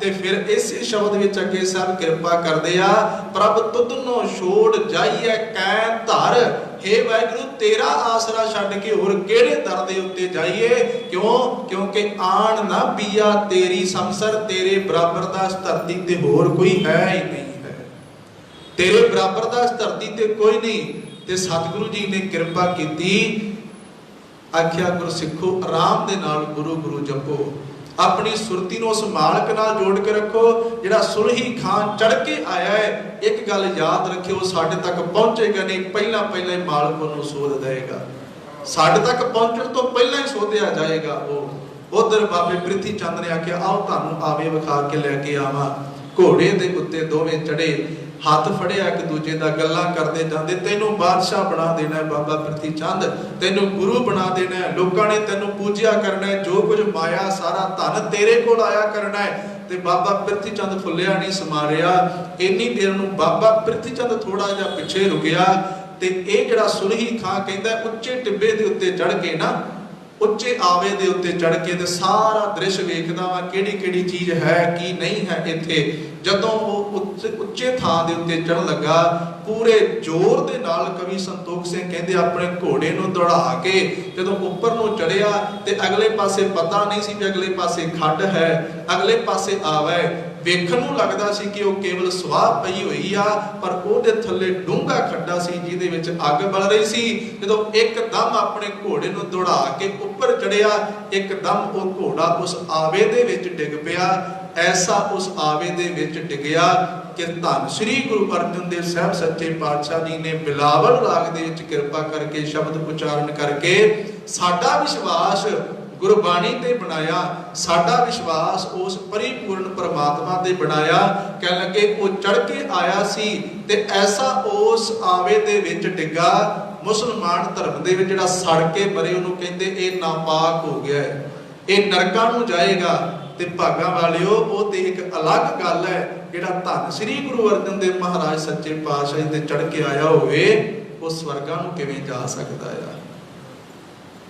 S1: ते फिर इस शब्द विच अगे सब कृपा करदे आ, प्रभ तुधनों छोड़ जाइए कै धर। हे वाहिगुरू तेरा आसरा छड्ड के होर किहड़े दर दे उत्ते जाइए। क्यों? क्योंकि आण ना पिया तेरी समसर, तेरे बराबर दा इस धरती ते होर कोई है ही नहीं है। तेरे बराबर दा इस धरती ते कोई नहीं। ते सतगुरु जी ने कृपा कीती, आख्या गुरु सिखो आराम दे नाल गुरु गुरु जपो, अपनी सुरती नूं उस मालक नाल जोड़ के रखो जिहड़ा सुलही खान चढ़ के आया है। एक गल याद रखियो, साडे तक पहुंचेगा नहीं, पहला पहला ही मालक उहनूं सोध देगा। साडे तक पहुंचण तो पहला ही सोधिया जाएगा वो। उधर बाबे प्रिथी चंद ने आख्या आओ तुहानूं आवे विखा के लैके आवां। घोड़े दे उत्ते दोवें चढ़े, हाथ फड़िया एक दूजे दा गल्लां करदे जांदे। तैनूं बादशाह बना देना है बाबा प्रिथी चंद, तैनूं गुरु बना देना है, लोकां ने तैनूं पूजिया करना है, जो कुछ माया सारा धन तेरे कोल आया करना है। ते बाबा प्रिथी चंद फुलिया नहीं समारिया। इन्नी देर नूं बाबा प्रिथी चंद थोड़ा जिहा पिछे रुकिया ते इह जिहड़ा सुलही खां कहंदा उच्चे टिब्बे दे उत्ते चढ़ के ना, उच्चे आवे दे उत्ते चढ़ के ते सारा दृश्य वेखदा वा किहड़ी किहड़ी चीज़ है की नहीं है इत्थे। जदों वो उच्चे थां दे उत्ते चढ़न लगा, पूरे जोर दे नाल कवि संतोख सिंह कहंदे अपने घोड़े नूं दौड़ा के जदों उपर नूं चढ़िया ते अगले पासे पता नहीं सी कि अगले पासे खड्ड है, अगले पासे आवे। वेखण नूं लगदा सी कि वह केवल स्वाह पई होई आ, पर उहदे थल्ले डूंगा खड्डा सी जिहदे विच अग बल रही सी। जदों एकदम अपने घोड़े नूं दौड़ा के उपर चढ़िया, एकदम वो घोड़ा उस आवे दे विच डिग पिया। ऐसा उस आवे दे विच डिगया कि धन श्री गुरु अर्जन देव साहब सच्चे पातशाह जी ने बिलावल राग दे विच कृपा करके शब्द उच्चारण करके साडा विश्वास गुरबाणी ते बनाया, साडा विश्वास उस परिपूर्ण परमात्मा ते बनाया। कह लगे वो चढ़ के आया सी ते ऐसा उस आवे दे विच डिगा, मुसलमान धर्म दे विच जिहड़ा सड़ के मरे उहनूं कहंदे ये नापाक हो गया है, ये नरकां नूं जाएगा। ते भागां वालिओ वो ते एक अलग गल है, जिहड़ा धन श्री गुरु अर्जन देव महाराज सच्चे पातशाह जी ते चढ़ के आया होवे वो स्वर्गां नूं किवें जा सकदा है।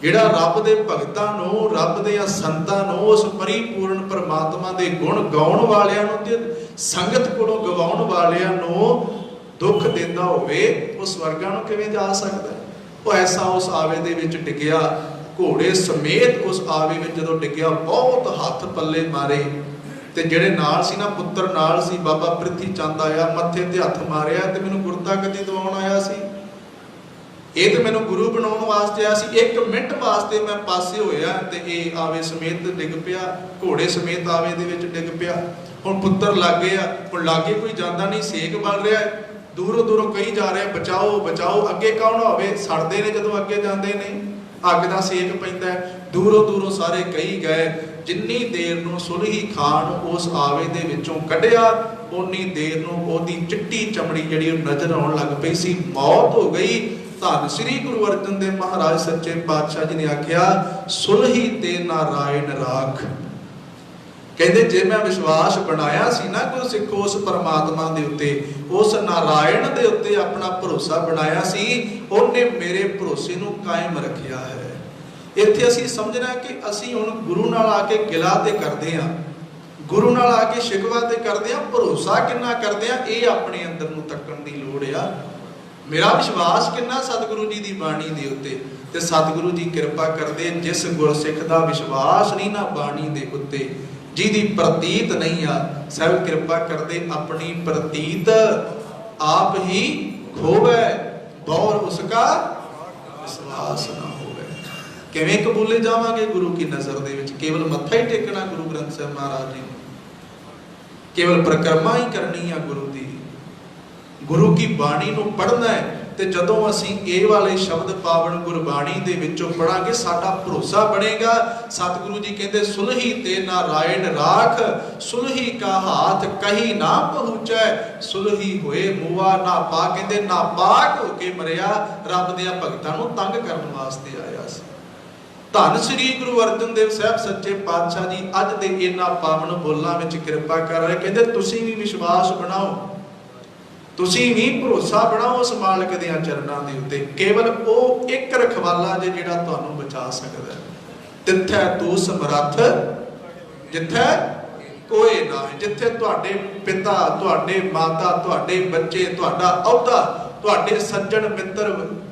S1: जिहड़ा रब दे भगतां नूं, रब दे संतां नूं, उस परिपूर्ण परमात्मा दे गुण गाउण वालियां नूं ते संगत कोलों गवाउण वालियां नूं दुख दिंदा होवे वो स्वर्गां नूं किवें जा सकदा है। वो ऐसा उस आवे दे विच डिग्या, घोड़े समेत उस आवे में जदों डिग्या बहुत हाथ पल्ले मारे। ते जिहड़े नाल सी ना पुत्र नाल सी, बाबा प्रिथी चंद आया मत्थे ते हथ मारिया ते मैनूं गुरता गद्दी दवाउण आया सी, ये तो मैनूं गुरु बनाउण वास्ते आया सी। एक मिनट वास्ते मैं पासे होया ते ये आवे समेत डिग पिया, घोड़े समेत आवे दे विच डिग पिया। हुण पुत्र लागे आ, हुण लागे कोई जांदा नहीं, सेक बल रहा है, दूरों दूरों कई जा रहे बचाओ बचाओ। अगे कौन होवे, सड़दे ने जदों अगे जांदे ने, अग दा सेक पैंदा है, दूरों दूरों सारे कई गए। जिन्नी देर नूं सुलही खान उस आवे दे विचों कढ़िया उन्नी देर नूं ओहदी चिट्टी चमड़ी जिहड़ी नज़र आउण लग पई सी, मौत हो गई। धन श्री गुरु अर्जन देव महाराज सच्चे पातशाह जी ने आख्या सुलही ते नारायण राख। कहते जे मैं विश्वास बनाया सी ना गुरु सिखो उस परमात्मा दे उत्ते, उस नारायण दे उत्ते अपना भरोसा बनाया सी, उन्हें मेरे भरोसे नूं कायम रखिया है। इत्थे असीं समझना कि असीं हुण गुरु नाल आके गिला ते करदे हां, गुरु नाल आके शिकवा ते करदे हां, भरोसा किन्ना करदे हां ये अपने अंदर नूं तक्कण दी लोड़ आ। मेरा विश्वास किन्ना सतगुरु जी की बाणी दे उत्ते, ते सतगुरु जी कृपा करदे जिस गुरसिख दा विश्वास नहीं ना बाणी दे उत्ते, जिहदी प्रतीत नहीं आ, सब कृपा करदे अपनी प्रतीत आप ही खोवे, और उसका विश्वास ना होवे। किवें कबूले जावांगे गुरु की नज़र दे विच? केवल मत्था ही टेकना गुरु ग्रंथ साहिब महाराज जी, केवल परिक्रमा ही करनी है गुरु की, गुरु की बाणी नूं पढ़ना है। ते जदों असीं ये वाले शब्द पावन गुरबाणी दे विचों पढ़ांगे साडा भरोसा बनेगा। सतगुरु जी कहते सुलही ते नारायण राख, सुलही का हाथ कहीं ना पहुँचै, सुलही होए मुआ ना पा। कहते नापाक होके मरिया रब दे भगतां नूं तंग करन वास्ते आया सी। धन श्री गुरु अर्जन देव साहब सच्चे पातशाह जी अज दे इन्हां पावन बोलां विच किरपा कर रहे। कहते तुसीं भी विश्वास बनाओ, तुसीं भी भरोसा बनाओ उस मालिक दे चरणां दे उत्ते। केवल वो एक रखवाला जे जिहड़ा तुहानूं बचा सकदा है। तिथै तू समर्थ जिथे कोई ना है, जिथे तुहाडे पिता, तुहाडे माता, तुहाडे बच्चे, तुहाडा अहुदा, तुहाडे सज्जन मित्र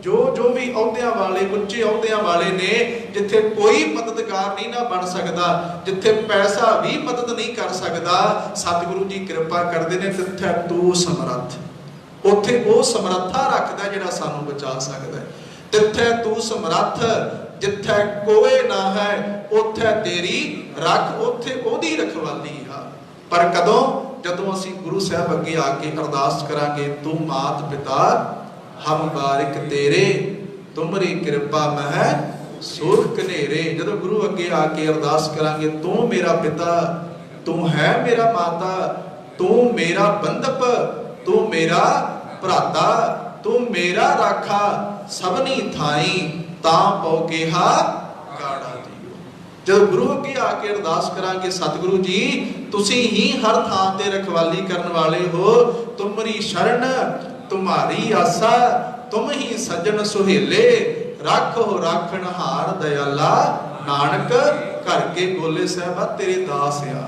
S1: जो जो भी अहुदियां वाले उच्चे अहुदियां वाले ने, जिथे कोई मददगार नहीं ना बन सकदा, जिथे पैसा भी मदद नहीं कर सकदा, सतगुरु जी कृपा करदे ने तिथे तू समर्थ। उत्थे वो समर्था रखदा जिहड़ा सानू बचा सकदा है। तिथे तू समर्थ जिथे कोई ना है, उत्थे तेरी रख, उत्थे ओदी रखवाली आ। पर कदों? जदों असीं गुरु साहब अगे आके अरदास करांगे, तू मात पिता हम बारिक तेरे, तुमरी कृपा मह सुख कनेरे। जदों गुरु अगे आके अरदास करांगे, तू मेरा पिता, तू है मेरा माता, तू मेरा बंधप, तू मेरा भराता, तू मेरा राखा, सबनी थाई तां पौ केहा गाड़ा जीओ। जब गुरु अगे आके अरदास करांगे, सतगुरु जी तुसीं ही हर थां ते रखवाली करन वाले हो, तुमरी शरण तुम्हारी आसा, तुम ही सज्जन सुहेले, राखो राखण हार दयाला, नानक घर के बोले साहिबा तेरे दास आ,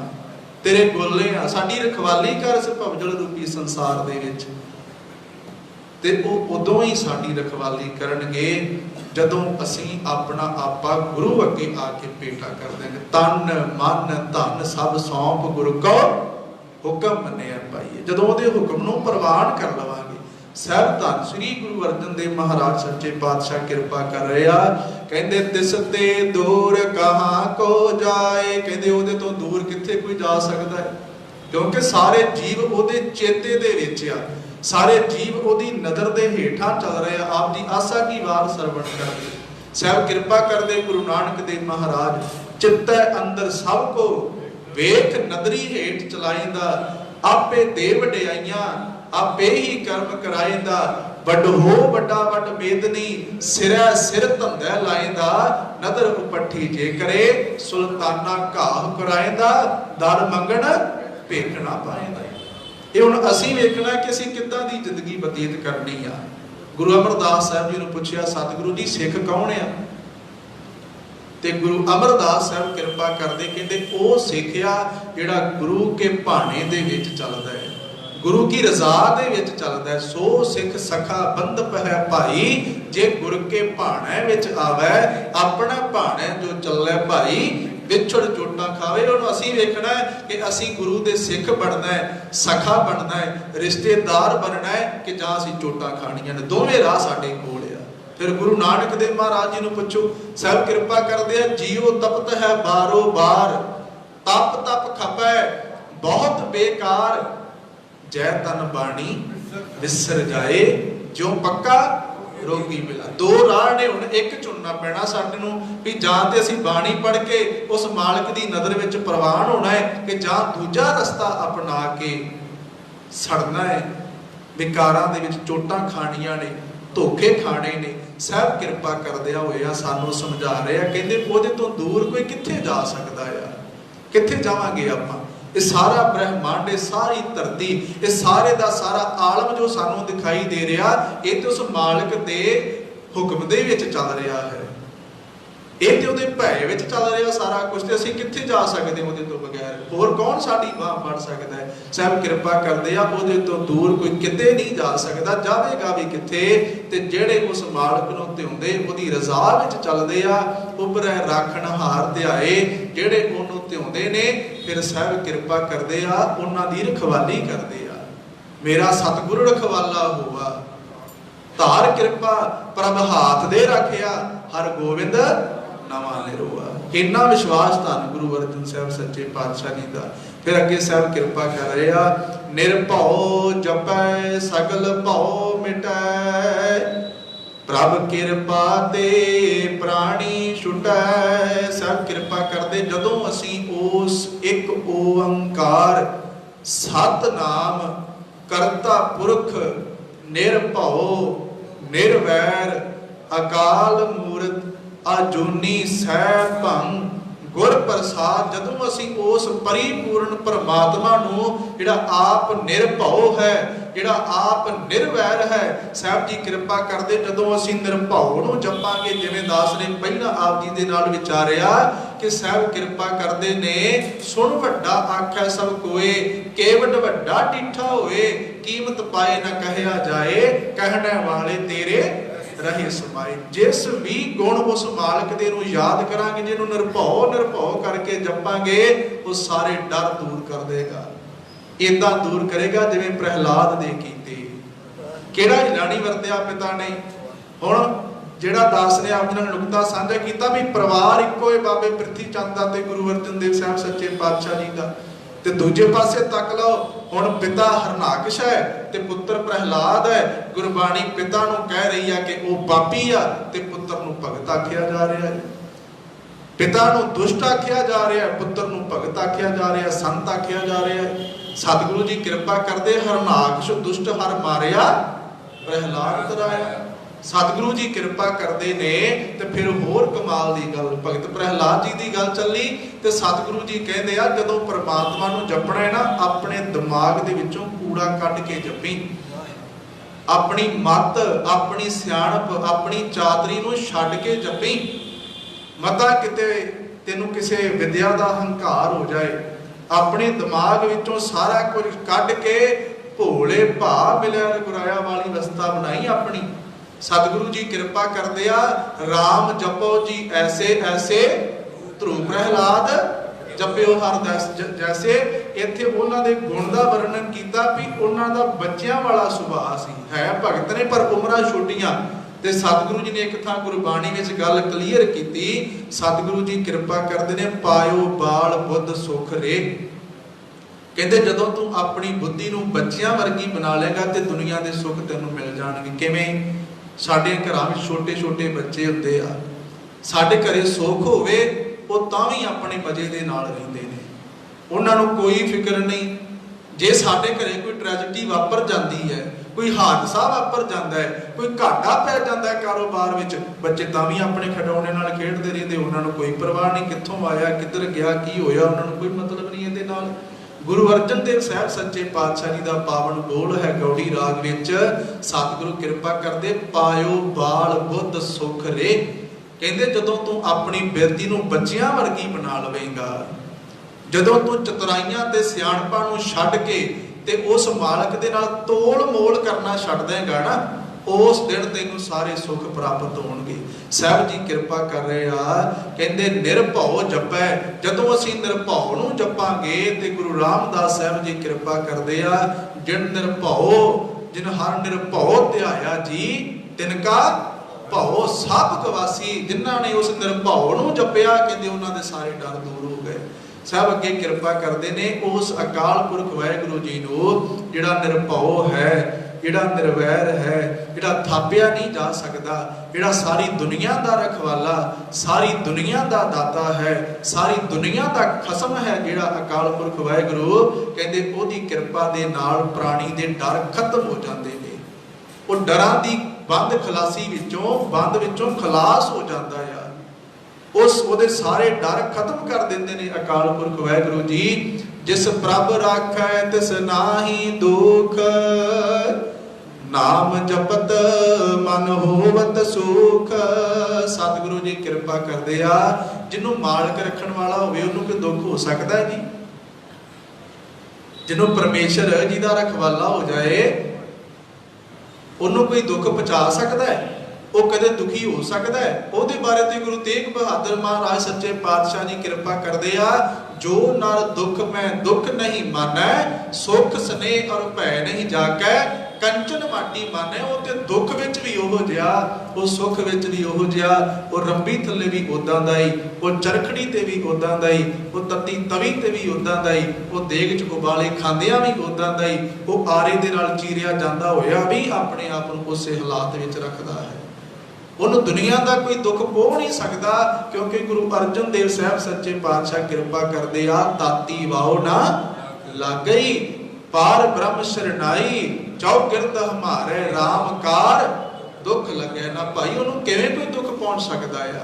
S1: तेरे बोले आ, साडी रखवाली कर इस भवजल रूपी संसार दे विच। ते उदों ही साडी रखवाली करनगे जदों असीं अपना आपा गुरु अगे आके पेटा कर देंगे। तन मन धन सब सौंप गुरु को हुक्म मन्निया पाईए। जदों उहदे हुक्म नूं प्रवान कर लवांगे। साहिब धन श्री गुरु अर्जन देव महाराज सच्चे पातशाह कृपा कर रहे आ। कहंदे तिसते दूर कहां को जाए, कहंदे उहदे तो दूर किथे कोई जा सकदा है, क्योंकि सारे जीव उहदे चेते दे विच आ, सारे जीव ओदी नज़र दे हेठां चल रहे हैं। आप जी आसा की वार सरवण करदे साहब कृपा करदे गुरु नानक देव महाराज, चित्तै अंदर सब को वेख नदरी हेठ चलाइंदा, आपे दे वडियाइयां आपे ही कर्म कराइंदा, वड हो वड्डा वड बेदनी, सिरै सिर धंधै लाइंदा, नदर उपट्ठी जे करे, सुल्ताना घाह कराइंदा, दर मंगण भेखना पाइंदा। ये हुण असीं वेखना कि असीं किद्दां दी जिंदगी बतीत करनी आ। गुरु अमरदास साहब जी नूं पुछिया, सतगुरु जी सिख कौन आ? ते गुरु अमरदास साहब कृपा करदे कहंदे ओ सिख आ जिहड़ा गुरु के भाणे दे विच चलदा है, गुरु की रजा दे विच चलदा है। सो सिख सखा बंधप है भाई, जे गुर के भाणे विच आवे, अपना भाणे जो चले भाई, विछड़ चोटा खावे। और असीं वेखना है कि असीं गुरु दे सिख बनना है, सखा बनना है, रिश्तेदार बनना है कि जां असीं चोटा खाणियां ने। दोवें राह साडे कोल आ। फिर गुरु नानक देव महाराज जी नूं पुछो, साहब कृपा करदे आ, जियो तपत है बारो बार, तप तप खपै बहुत बेकार, जय तन बाणी विसर जाए, जो पक्का रोगी मिला। दो राह ने, हुण एक चुनना पैना साडे नूं भी जां ते असीं बाणी पढ़ के उस मालिक दी नज़र विच प्रवान होना है, कि जां दूजा रस्ता अपना के सड़ना है, विकारां दे विच चोटां खाणियां ने, धोखे खाने ने। साहब कृपा करदिया होया सानू समझा रहे आ, कहंदे ओहदे तो दूर कोई कित्थे जा सकदा आ? कित्थे जावांगे आपां? ये सारा ब्रह्मांड, ये सारी धरती, ये सारे दा सारा आलम जो सानू दिखाई दे रहा, ये तो उस मालिक दे हुक्म दे विच चल रहा है, ये तो उहदे भय विच चल रहा सारा कुछ। ते असीं कित्थे जा सकदे उहदे तो बगैर? होर कौन साडी बाह फड़ सकदा है? साहब कृपा करदे आ, उहदे तो दूर कोई किते नहीं जा सकदा, जावेगा भी कित्थे? ते जेड़े उस मालिक नूं धिउंदे, उहदी रज़ा विच चलदे आ, उभरै राखण हार ध्याए, जेड़े ओहनूं धिउंदे ने, फिर साहब कृपा करदे आ, उहनां दी रखवाली करदे आ। मेरा सतगुरु रखवाला होवा, धार कृपा प्रभ हाथ दे रखिया, हर गोविंद नवा निरोआ। इन्ना विश्वास धन गुरु अर्जन साहब सच्चे पातशाह जी का। फिर अगे साहब कृपा कर रहे आ, निर्भौ जपै सगल भौ मिटै, प्रभ कृपा ते प्राणी छुटै। साहब कृपा करदे जदों असी उस एक ओंकार सतनाम करता पुरख निर्भौ निर्वैर अकाल मूरत अजूनी सैभं गुर प्रसाद। जदों असी उस परिपूर्ण परमात्मा नूं जिहड़ा आप निर्भौ है, जिहड़ा आप निर्वैर है, साहब जी कृपा करदे जदों असी निर्भौ नूं जपांगे, जिवें दास ने पहला आप जी दे नाल विचारिया कि साहब कृपा करदे ने, सुन वड्डा आख्या सब कोय, केवट वड्डा डिठा होए, कीमत पाए न कहया जाए, कहने वाले तेरे रहे समाए। जिस भी गुण उस मालक दे नूं याद करांगे, जिन्हों निर्भौ निर्भौ करके जपांगे, वो सारे डर दूर कर देगा। इदा दूर करेगा जिवें प्रहलाद दे कीते। किहड़ा हिलानी वरतिया पिता ने। हुण जिहड़ा दास ने आप जी नाल नुकता साझा कीता भी परिवार इक्को है, बाबे प्रिथी चंद दा ते गुरु अर्जन देव साहब सच्चे पातशाह जी दा। ते दूजे पासे तक लो, हुण पिता हरनाकश है ते पुत्र प्रहलाद है। गुरबाणी पिता नूं कह रही है कि वह पापी आ, ते पुत्र नूं भगत आख्या जा रहा है। पिता नूं दुष्ट आख्या जा रहा है, पुत्र नूं भगत आख्या जा रहा है, संत आख्या जा रहा है। सतगुरु जी कृपा करदे, हरनाकश दुष्ट हर मारिया, प्रहलाद तराया। सतगुरु जी कृपा करते ने। तो फिर होर कमाल की गल, भगत प्रहलाद जी की गल चली तो सतगुरु जी कहते आ, जदों परमात्मा नूं जपना है ना, अपने दिमाग दे विचों कूड़ा कढ के जपी। अपनी मत, अपनी सियाणप, अपनी चातरी नूं छड्ड के जपी। मता किते तेनों किसी विद्या का हंकार हो जाए, अपने दिमाग विचों सारा कुछ कढ के भोले भा मिलिया रघुराया वाली अवस्था बनाई अपनी। सतगुरु जी कृपा करते आ, राम जपो जी ऐसे ऐसे, ध्रुव प्रहलाद जपियो हर दस। जैसे इत्थे उन्हां दे गुण दा वर्णन कीता भी उन्हां दा बच्चियां वाला सुभाअ सी, है भगत ने पर उमरां छोटियां। ते सतगुरु जी ने एक थां गुरबाणी विच गल क्लीयर कीती। सतगुरु जी कृपा करदे ने, पायो बाल बुद्ध सुख रे। कहते जदों तू अपनी बुद्धि नूं बच्चियां वर्गी बना लेगा ते दुनिया दे सुख तैनूं मिल जाणगे। किवें? साडे घरां विच छोटे छोटे बच्चे हुंदे आ, साडे घरे सुख होवे वो तां भी अपने मजे दे नाल रहिंदे ने, उन्हां नूं कोई फिक्र नहीं। जे साडे घरे कोई ट्रैजेडी वापर जाती है, कोई हादसा वापर जाता है, कोई घाटा पै जाता है कारोबार विच, बच्चे तां भी अपने खिडौने नाल खेडदे रहिंदे, उन्हां नूं कोई परवाह नहीं कित्थों आया किधर गया की होया, उन्हां नूं कोई मतलब नहीं इहदे नाल। गुरु अर्जन देव साहब सच्चे पातशाह जी का पावन बोल है गौड़ी राग विच, सतगुरु कृपा करदे, पायो बाल बुद्ध सुख रे। कहंदे जदों तू अपनी बिरती नूं बच्चियां वर्गी बना लवेगा, जदों तू चतुराइयां ते सियाणपां नूं छड्ड के ते उस मालक दे नाल तोल मोल करना छड्ड देगा ना, उस दिन तेनू सारे सुख प्राप्त होणगे। साहब जी कृपा कर रहे आ, कहंदे निर्भौ जपै। जदों असीं निर्भौ नूं जपांगे ते गुरु रामदास साहब जी कृपा करदे आ, जिन निर्भौ जिन हर निर्भौ ध्याया जी तिनका भौ सब गवासी। जिन्हां ने उस निर्भौ नूं जपिया कहंदे उन्हां दे सारे डर दूर हो गए। साहब अगे कृपा करते ने, उस अकाल पुरख वाहिगुरू जी नूं जिहड़ा निर्भौ है, जिहड़ा निर्वैर है, जिहड़ा थापिया नहीं जा सकता, जिहड़ा सारी दुनिया का रखवाला, सारी दुनिया का दाता है, सारी दुनिया का खसम है, जिहड़ा अकाल पुरख वाहिगुरू कहते ओहदी कृपा दे नाल प्राणी दे डर खत्म हो जाते हैं। वो डरां दी बंद खलासी विचों खलास हो जाता है। उस ओदे सारे डर खत्म कर देंदे ने अकाल पुरख वाहिगुरू जी। जिस प्रभ राखै तिस नाहि दुख, नाम जपत मन होवत सुख। सतगुरु जी कृपा करदे आ, जिन्हों मालक रखण वाला होवे उन्होंने कोई दुख हो सकता है जी? जिन्हों परमेश्वर जी का रखवाला हो जाए उन्होंने कोई दुख पहुँचा सकता है? वो कदे दुखी हो सकता है? ਉਹਦੇ बारे तो गुरु तेग बहादुर महाराज सच्चे पातशाह जी कृपा करते आ, जो नर दुख में दुख नहीं मानै, सुख स्नेह और भय नहीं जाकै, कंचन माटी माने। वो तो दुख विच भी ओहो जिहा, वो सुख विच भी ओहो जिहा, वो रंबी थल्ले भी उदां दा ही, वो चरखड़ी ते भी उदां दा ही, वो तत्ती तवी ते भी उदां दा ही, वो देग च उबाले खांदियां भी उदां दा ही, वो आरे दे नाल चीरिया जांदा होया भी अपने आप नूं उसे हालात विच रखदा है। उन्होंने दुनिया का कोई दुख पोह नहीं सकता, क्योंकि गुरु अर्जन देव साहब सच्चे पातशाह कृपा करते आ, ताती वाओ ना लग गई, पार ब्रह्म शरणाई, चौगिरद हमारे राम कार, दुख लगे ना भाई। उन्होंने किवें कोई दुख पहुंच सकता है?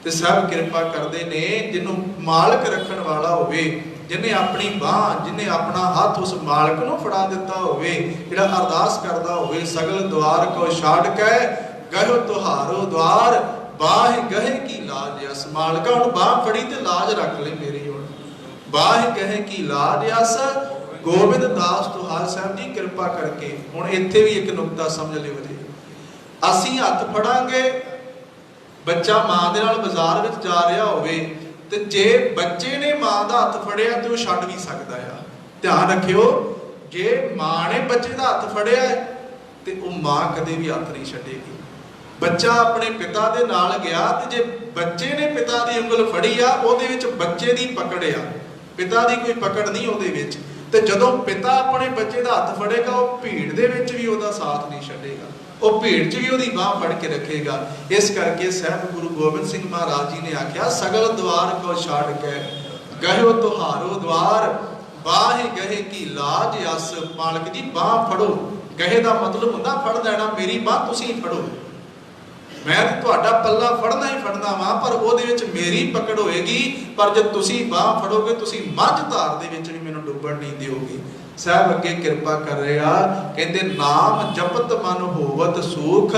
S1: ते साहब कृपा करते ने, जिन्हों मालक रखन वाला होवे, जिन्हें अपनी बांह, जिन्हें अपना हाथ उस मालक नूं फड़ा दिता होवे, जिहड़ा अरदास करदा होवे, सगल द्वार को छाड़ के गहो तुहारो द्वार, बाह गहे की लाज अस। मालका हुण बाह फड़ी ते लाज रख ले मेरी, हुण बाह गहे की लाज अस, गोबिंद दास तुहार। साहब जी कृपा करके हुण इत्थे भी एक नुकता समझ लिओ जी, असीं हत्थ फड़ांगे, बच्चा मां दे नाल बाजार विच जा रहा होवे, ते जे बच्चे ने मां दा हत्थ फड़िया ते ओह छड्ड भी सकदा आ। ध्यान रखियो, जे मां ने बच्चे दा हत्थ फड़िया ते ओह मां कदे भी हत्थ नहीं छड्डेगी। बच्चा अपने पिता दे नाल गया, ते जे बच्चे ने पिता दी उंगल फड़ी आ, ओहदे विच बच्चे दी पकड़ आ, पिता दी कोई पकड़ नहीं ओहदे विच। ते जदों पिता अपने बच्चे दा हत्थ फड़ेगा, ओह भीड़ दे विच भी ओहदा साथ नहीं छड्डेगा, ओह भीड़ च भी ओहदी बांह फड़ के रखेगा। इस करके साहब गुरु गोबिंद सिंह महाराज जी ने आख्या, सगल द्वार को छाड़ के गहो तुहारो द्वार, बाह गहे की लाज अस। मालक जी बांह फड़ो, गहे दा मतलब हुंदा फड़ लेना, मेरी बांह तुसीं फड़ो, मैं तुहाडा पल्ला फड़ना ही फड़ना वा, पर ओहदे विच मेरी पकड़ होएगी। पर जब तुसीं बांह फड़ोगे, तुसीं मझ धार दे विच भी मैनूं डुੱਬਣ नहीं दिओगे। साहब अगे कृपा कर रहे आ, कहते नाम जपत मन होवत सुख।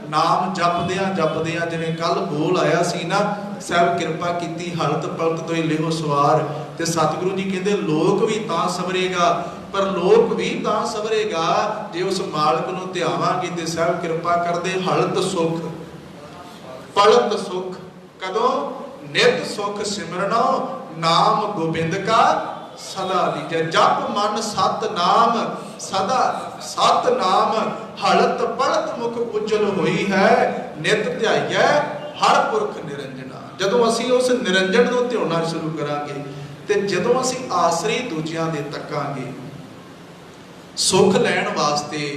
S1: नाम जपदियां जपदियां, जिवें कल बोल आया सी ना, साहब कृपा कीती हलत पलत तो ही लिहो सवार। ते सतगुरु जी कहते लोक भी तां सवरेगा, पर लोक भी तां सवरेगा जे उस मालक नूं ध्यावांगे। ते साहब कृपा करदे हलत सुख पलत सुख, कदों नित सुख सिमरनो, नाम गोबिंद का सदा लीजै। जप मन सत नाम, सदा सत नाम, हलत पलत मुख उज्जल होई है, नित ध्याइयै हर पुरख निरंजना। जदों असीं उस निरंजन नूं ध्याउणा शुरू करांगे, ते जदों असीं आसरे दूजियां दे तकांगे, सुख लैण वास्ते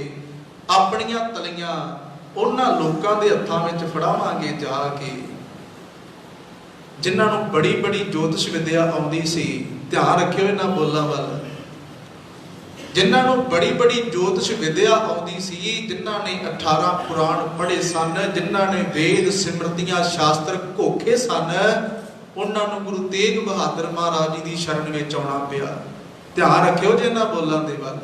S1: अपणियां तलियां उन्हां लोकां दे हत्थां विच फड़ावांगे जा के, जिन्हां नूं बड़ी बड़ी ज्योतिष विद्या आउंदी सी। ध्यान रखियो इन्हां बोलां वल, जिन्हां नूं बड़ी बड़ी ज्योतिष विद्या आउंदी सी, जिन्हां ने 18 पुराण पढ़े सन, जिन्हां ने वेद सिमरतियां शास्त्र घोखे सन, उन्हां नूं गुरु तेग बहादुर महाराज जी दी शरण विच आउणा पिया। ध्यान रखियो जे इन्हां बोलां दे वल,